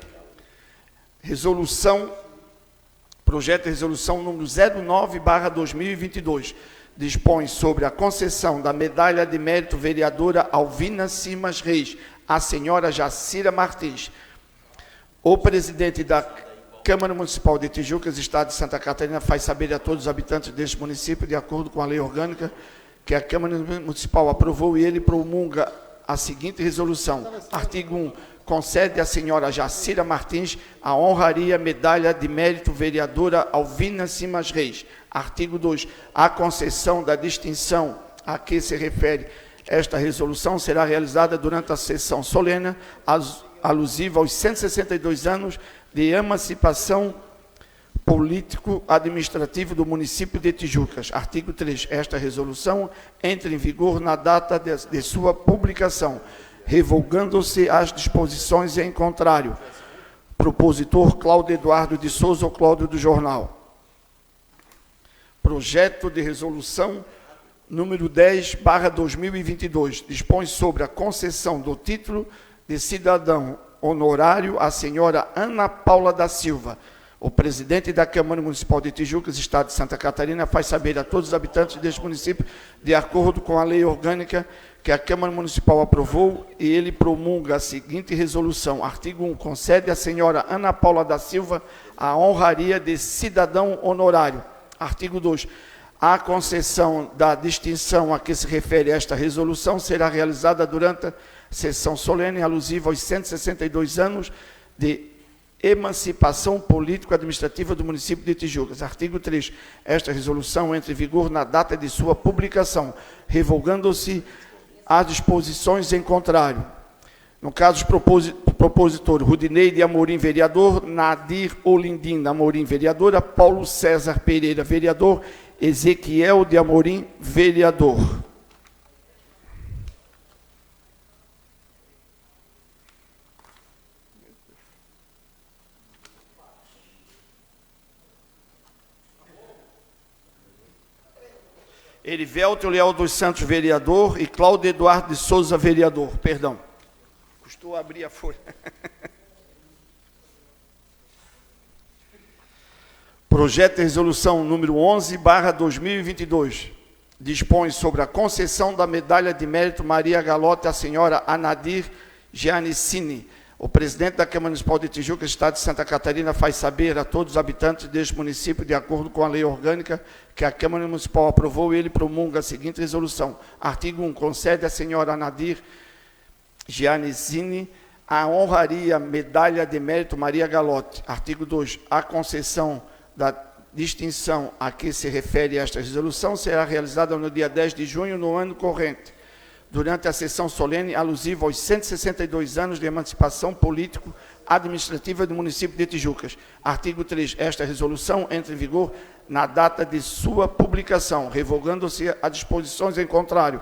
Projeto de resolução número 09/2022 dispõe sobre a concessão da medalha de mérito vereadora Alvina Simas Reis, à senhora Jacira Martins. O presidente da Câmara Municipal de Tijucas, estado de Santa Catarina, faz saber a todos os habitantes deste município, de acordo com a lei orgânica que a Câmara Municipal aprovou, e ele promulga a seguinte resolução. Artigo 1. Concede à senhora Jacira Martins a honraria medalha de mérito vereadora Alvina Simas Reis. Artigo 2. A concessão da distinção a que se refere esta resolução será realizada durante a sessão solene alusiva aos 162 anos de emancipação político administrativo do município de Tijucas. Artigo 3. Esta resolução entra em vigor na data de sua publicação, revogando-se as disposições em contrário. Propositor Cláudio Eduardo de Souza, ou Cláudio do Jornal. Projeto de resolução número 10/2022, dispõe sobre a concessão do título de cidadão honorário à senhora Ana Paula da Silva. O presidente da Câmara Municipal de Tijucas, Estado de Santa Catarina, faz saber a todos os habitantes deste município, de acordo com a lei orgânica que a Câmara Municipal aprovou, e ele promulga a seguinte resolução. Artigo 1. Concede à senhora Ana Paula da Silva a honraria de cidadão honorário. Artigo 2. A concessão da distinção a que se refere esta resolução será realizada durante a sessão solene alusiva aos 162 anos de emancipação político-administrativa do município de Tijucas. Artigo 3. Esta resolução entra em vigor na data de sua publicação, revogando-se as disposições em contrário. No caso, propositor Rudinei de Amorim, vereador; Nadir Olindim Amorim, vereadora; Paulo César Pereira, vereador; Ezequiel de Amorim, vereador. Erivelto Leal dos Santos, vereador; e Cláudio Eduardo de Souza, vereador. Perdão. Custou abrir a folha. Projeto de resolução número 11/2022, dispõe sobre a concessão da medalha de mérito Maria Galotti à senhora Anadir Gianicini. O presidente da Câmara Municipal de Tijucas, Estado de Santa Catarina, faz saber a todos os habitantes deste município, de acordo com a lei orgânica que a Câmara Municipal aprovou, e ele promulga a seguinte resolução. Artigo 1. Concede à senhora Anadir Gianicini a honraria medalha de mérito Maria Galotti. Artigo 2. A concessão da distinção a que se refere esta resolução será realizada no dia 10 de junho, no ano corrente, durante a sessão solene alusiva aos 162 anos de emancipação político-administrativa do município de Tijucas. Artigo 3. Esta resolução entra em vigor na data de sua publicação, revogando-se as disposições em contrário.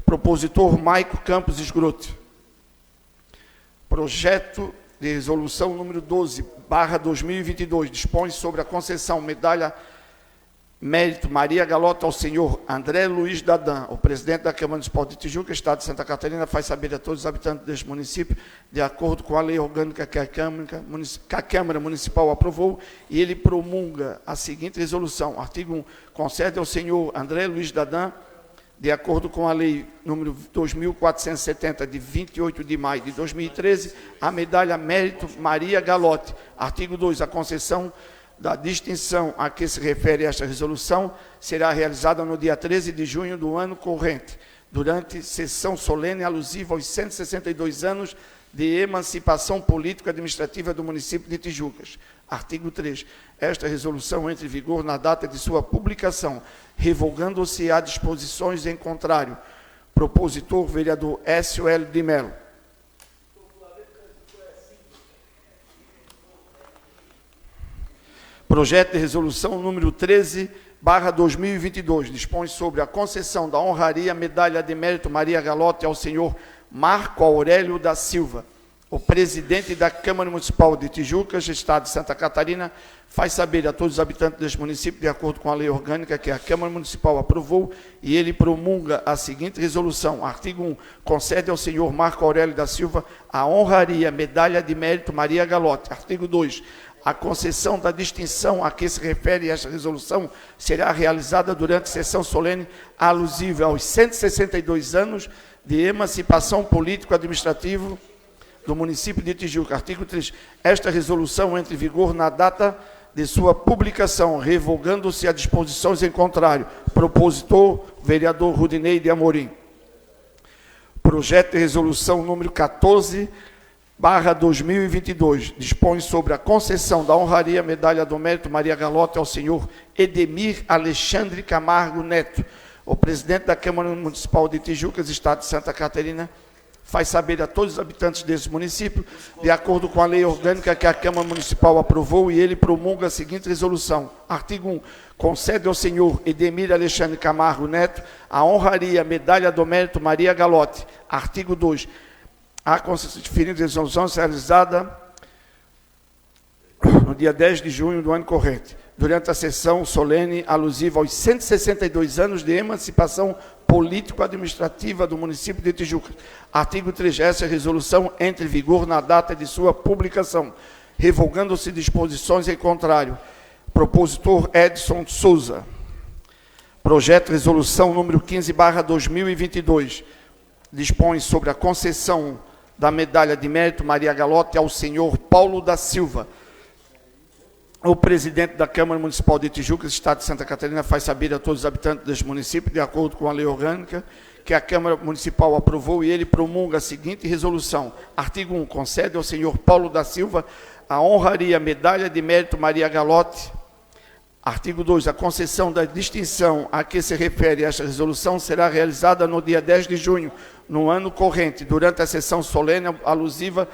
Propositor Maico Campos Esgroto. Projeto de resolução número 12/2022, dispõe sobre a concessão medalha mérito Maria Galotti ao senhor André Luiz Dadan. O presidente da Câmara Municipal de Tijucas, Estado de Santa Catarina, faz saber a todos os habitantes deste município, de acordo com a lei orgânica que a Câmara Municipal aprovou, e ele promulga a seguinte resolução. Artigo 1. Concede ao senhor André Luiz Dadan, de acordo com a lei número 2470, de 28 de maio de 2013, a medalha mérito Maria Galotti. Artigo 2. A concessão da distinção a que se refere esta resolução será realizada no dia 13 de junho do ano corrente, durante sessão solene alusiva aos 162 anos de emancipação político-administrativa do município de Tijucas. Artigo 3. Esta resolução entra em vigor na data de sua publicação, revogando-se as disposições em contrário. Propositor, vereador Écio L. de Mello. Projeto de resolução número 13/2022, dispõe sobre a concessão da honraria medalha de mérito Maria Galotti ao senhor Marco Aurélio da Silva. O presidente da Câmara Municipal de Tijucas, Estado de Santa Catarina, faz saber a todos os habitantes deste município, de acordo com a lei orgânica que a Câmara Municipal aprovou, e ele promulga a seguinte resolução. Artigo 1. Concede ao senhor Marco Aurélio da Silva a honraria medalha de mérito Maria Galotti. Artigo 2. A concessão da distinção a que se refere esta resolução será realizada durante sessão solene alusiva aos 162 anos de emancipação político-administrativo do município de Tijuca. Artigo 3. Esta resolução entra em vigor na data de sua publicação, revogando-se as disposições em contrário. Propositor, vereador Rudinei de Amorim. Projeto de resolução número 14/2022, dispõe sobre a concessão da honraria medalha do mérito Maria Galotti ao senhor Edemir Alexandre Camargo Neto. O presidente da Câmara Municipal de Tijucas, Estado de Santa Catarina, faz saber a todos os habitantes desse município, de acordo com a lei orgânica que a Câmara Municipal aprovou, e ele promulga a seguinte resolução. Artigo 1. Concede ao senhor Edemir Alexandre Camargo Neto a honraria Medalha do Mérito Maria Galotti. Artigo 2. A referida resolução será realizada no dia 10 de junho do ano corrente, durante a sessão solene alusiva aos 162 anos de emancipação político-administrativa do município de Tijuca. Artigo 3. Essa resolução entra em vigor na data de sua publicação, revogando-se disposições em contrário. Propositor Edson Souza. Projeto de resolução número 15/2022 dispõe sobre a concessão da medalha de mérito Maria Galotti ao senhor Paulo da Silva. O presidente da Câmara Municipal de Tijuca, Estado de Santa Catarina, faz saber a todos os habitantes deste município, de acordo com a lei orgânica, que a Câmara Municipal aprovou, e ele promulga a seguinte resolução. Artigo 1. Concede ao senhor Paulo da Silva a honraria Medalha de Mérito Maria Galotti. Artigo 2. A concessão da distinção a que se refere esta resolução será realizada no dia 10 de junho, no ano corrente, durante a sessão solene alusiva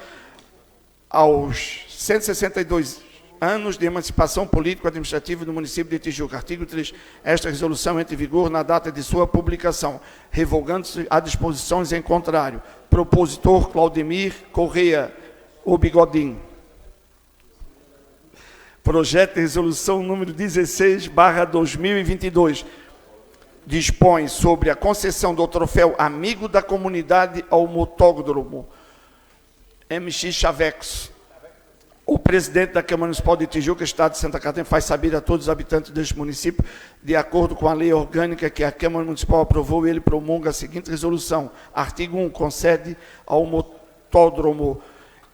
aos 162 anos de emancipação político-administrativa do município de Tijuca. Artigo 3. Esta resolução entra em vigor na data de sua publicação, revogando-se as disposições em contrário. Propositor Claudemir Correia, o Bigodinho. Projeto de resolução número 16/2022 dispõe sobre a concessão do troféu Amigo da Comunidade ao Motódromo MX Chavex. O presidente da Câmara Municipal de Tijuca, Estado de Santa Catarina, faz saber a todos os habitantes deste município, de acordo com a lei orgânica que a Câmara Municipal aprovou, e ele promulga a seguinte resolução. Artigo 1. Concede ao Motódromo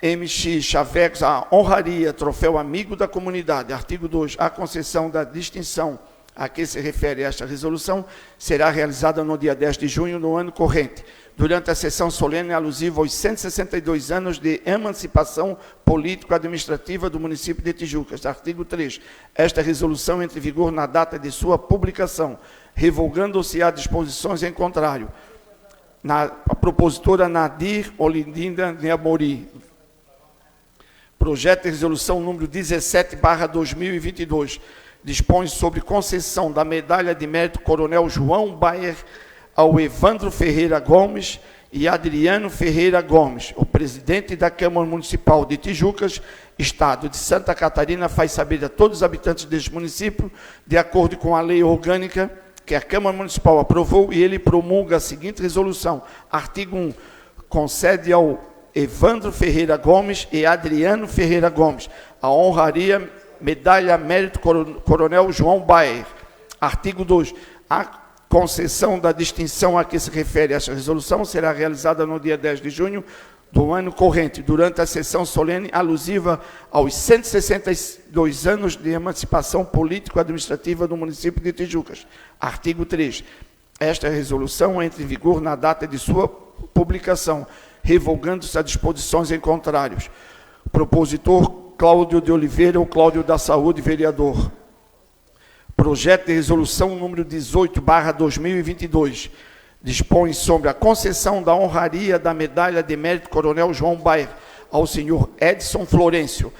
MX Chavex a honraria, troféu Amigo da Comunidade. Artigo 2. A concessão da distinção a que se refere esta resolução será realizada no dia 10 de junho do ano corrente, durante a sessão solene alusiva aos 162 anos de emancipação político-administrativa do município de Tijuca. Artigo 3. Esta resolução entra em vigor na data de sua publicação, revogando-se as disposições em contrário. A propositora Nadir Olindinda de Amorim. Projeto de resolução número 17/2022 dispõe sobre concessão da medalha de mérito Coronel João Baer ao Evandro Ferreira Gomes e Adriano Ferreira Gomes. O presidente da Câmara Municipal de Tijucas, Estado de Santa Catarina, faz saber a todos os habitantes deste município, de acordo com a lei orgânica que a Câmara Municipal aprovou, e ele promulga a seguinte resolução. Artigo 1. Concede ao Evandro Ferreira Gomes e Adriano Ferreira Gomes a honraria Medalha Mérito Coronel João Baer. Artigo 2. A concessão da distinção a que se refere esta resolução será realizada no dia 10 de junho do ano corrente, durante a sessão solene alusiva aos 162 anos de emancipação político-administrativa do município de Tijucas. Artigo 3. Esta resolução entra em vigor na data de sua publicação, revogando-se as disposições em contrários. Propositor Cláudio de Oliveira, o Cláudio da Saúde, vereador. Projeto de resolução número 18/2022 dispõe sobre a concessão da honraria da medalha de mérito Coronel João Baer ao senhor Edson Florencio.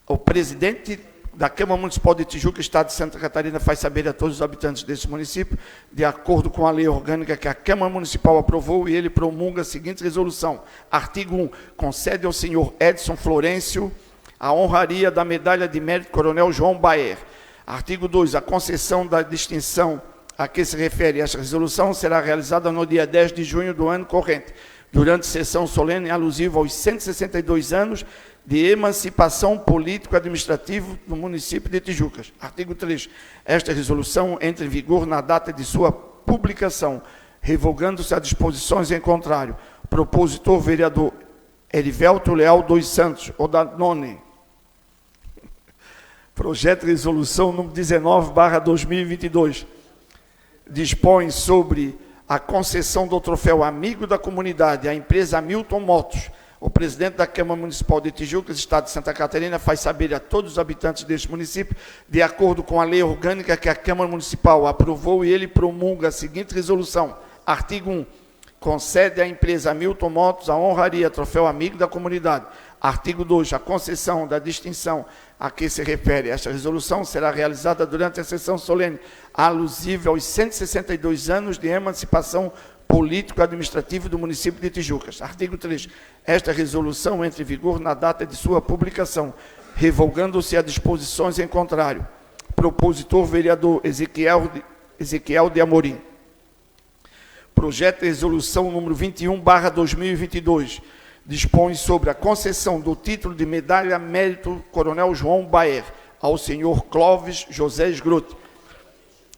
O presidente da Câmara Municipal de Tijuca, Estado de Santa Catarina, faz saber a todos os habitantes desse município, de acordo com a lei orgânica que a Câmara Municipal aprovou, e ele promulga a seguinte resolução. Artigo 1. Concede ao senhor Edson Florencio a honraria da medalha de mérito Coronel João Baer. Artigo 2. A concessão da distinção a que se refere esta resolução será realizada no dia 10 de junho do ano corrente, durante sessão solene alusiva aos 162 anos de emancipação político-administrativa do município de Tijucas. Artigo 3. Esta resolução entra em vigor na data de sua publicação, revogando-se as disposições em contrário. Propositor vereador Erivelto Leal dos Santos, o Danone. Projeto de resolução número 19/2022 dispõe sobre a concessão do troféu Amigo da Comunidade à empresa Hamilton Motos. O presidente da Câmara Municipal de Tijucas, Estado de Santa Catarina, faz saber a todos os habitantes deste município, de acordo com a lei orgânica que a Câmara Municipal aprovou, e ele promulga a seguinte resolução. Artigo 1. concede à empresa Hamilton Motos a honraria Troféu Amigo da Comunidade. Artigo 2. A concessão da distinção a que se refere esta resolução será realizada durante a sessão solene alusiva aos 162 anos de emancipação político-administrativo do município de Tijucas. Artigo 3. Esta resolução entra em vigor na data de sua publicação, revogando-se as disposições em contrário. Propositor, vereador Ezequiel de Amorim. Projeto de resolução número 21/2022 dispõe sobre a concessão do título de medalha mérito Coronel João Baer ao senhor Clóvis José Esgrote.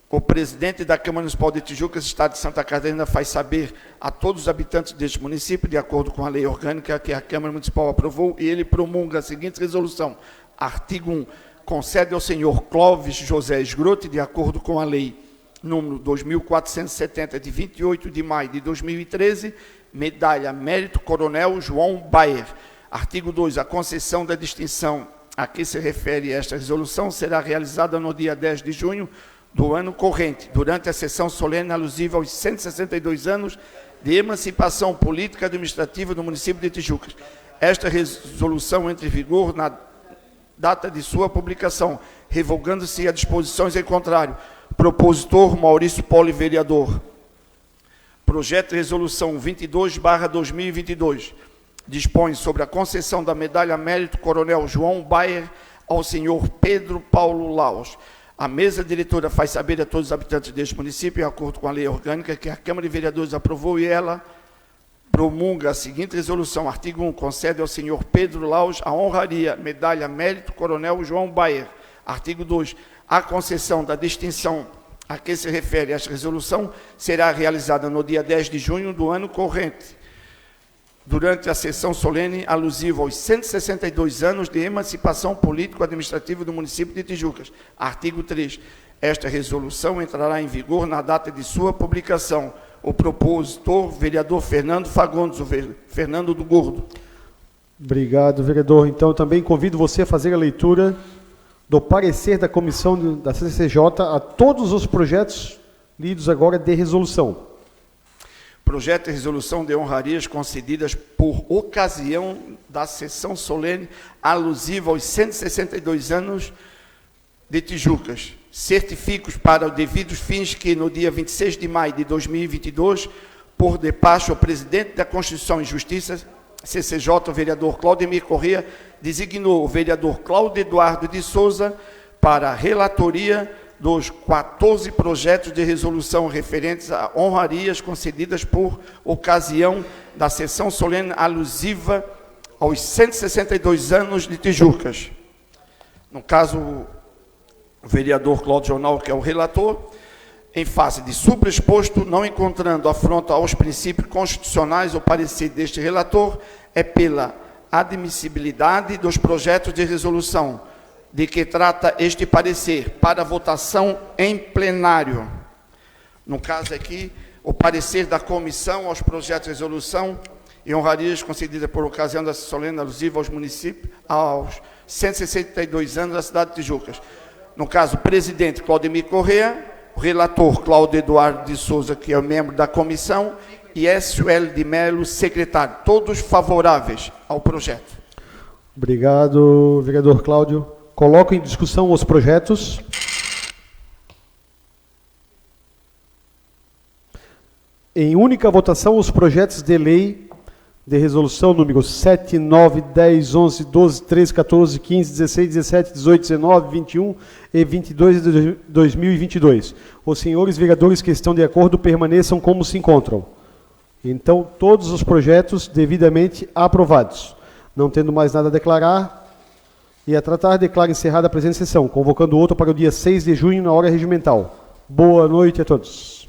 O presidente da Câmara Municipal de Tijucas, Estado de Santa Catarina, faz saber a todos os habitantes deste município, de acordo com a lei orgânica que a Câmara Municipal aprovou, e ele promulga a seguinte resolução. Artigo 1. Concede ao senhor Clóvis José Esgrote, de acordo com a lei número 2470, de 28 de maio de 2013, medalha mérito Coronel João Baer. Artigo 2. A concessão da distinção a que se refere esta resolução será realizada no dia 10 de junho do ano corrente, durante a sessão solene alusiva aos 162 anos de emancipação política e administrativa do município de Tijucas. Esta resolução entra em vigor na data de sua publicação, revogando-se as disposições em contrário. Propositor, Maurício Poli, vereador. Projeto de resolução 22/2022 dispõe sobre a concessão da medalha mérito Coronel João Baer ao senhor Pedro Paulo Laos. A mesa diretora faz saber a todos os habitantes deste município, em acordo com a lei orgânica que a Câmara de Vereadores aprovou, e ela promulga a seguinte resolução. Artigo 1. Concede ao senhor Pedro Laos a honraria medalha mérito Coronel João Baer. Artigo 2. A concessão da distinção a que se refere esta resolução será realizada no dia 10 de junho do ano corrente, durante a sessão solene alusiva aos 162 anos de emancipação político-administrativa do município de Tijucas. Artigo 3. Esta resolução entrará em vigor na data de sua publicação. O propositor, vereador Fernando Fagundes, o Fernando do Gordo. Obrigado, vereador. Então, também convido você a fazer a leitura do parecer da comissão da CCJ a todos os projetos lidos agora de resolução. Projeto de resolução de honrarias concedidas por ocasião da sessão solene alusiva aos 162 anos de Tijucas. Certificos para os devidos fins que, no dia 26 de maio de 2022, por despacho, o presidente da Constituição e Justiça, CCJ, o vereador Claudemir Corrêa, designou o vereador Cláudio Eduardo de Souza para a relatoria dos 14 projetos de resolução referentes a honrarias concedidas por ocasião da sessão solene alusiva aos 162 anos de Tijucas. No caso, o vereador Cláudio Jornal, que é o relator, em face de superexposto, não encontrando afronta aos princípios constitucionais, o parecer deste relator é pela admissibilidade dos projetos de resolução de que trata este parecer para votação em plenário. No caso aqui, o parecer da comissão aos projetos de resolução e honrarias concedidas por ocasião da solene alusiva aos municípios, aos 162 anos da cidade de Tijucas. No caso, o presidente Claudemir Corrêa, o relator Cláudio Eduardo de Souza, que é membro da comissão, e S.L. de Melo, secretário, todos favoráveis ao projeto. Obrigado, vereador Cláudio. Coloco em discussão os projetos. Em única votação, os projetos de lei de resolução números 7, 9, 10, 11, 12, 13, 14, 15, 16, 17, 18, 19, 21 e 22 de 2022. Os senhores vereadores que estão de acordo permaneçam como se encontram. Então, todos os projetos devidamente aprovados. Não tendo mais nada a declarar e a tratar, declaro encerrada a presente sessão, convocando outra para o dia 6 de junho, na hora regimental. Boa noite a todos.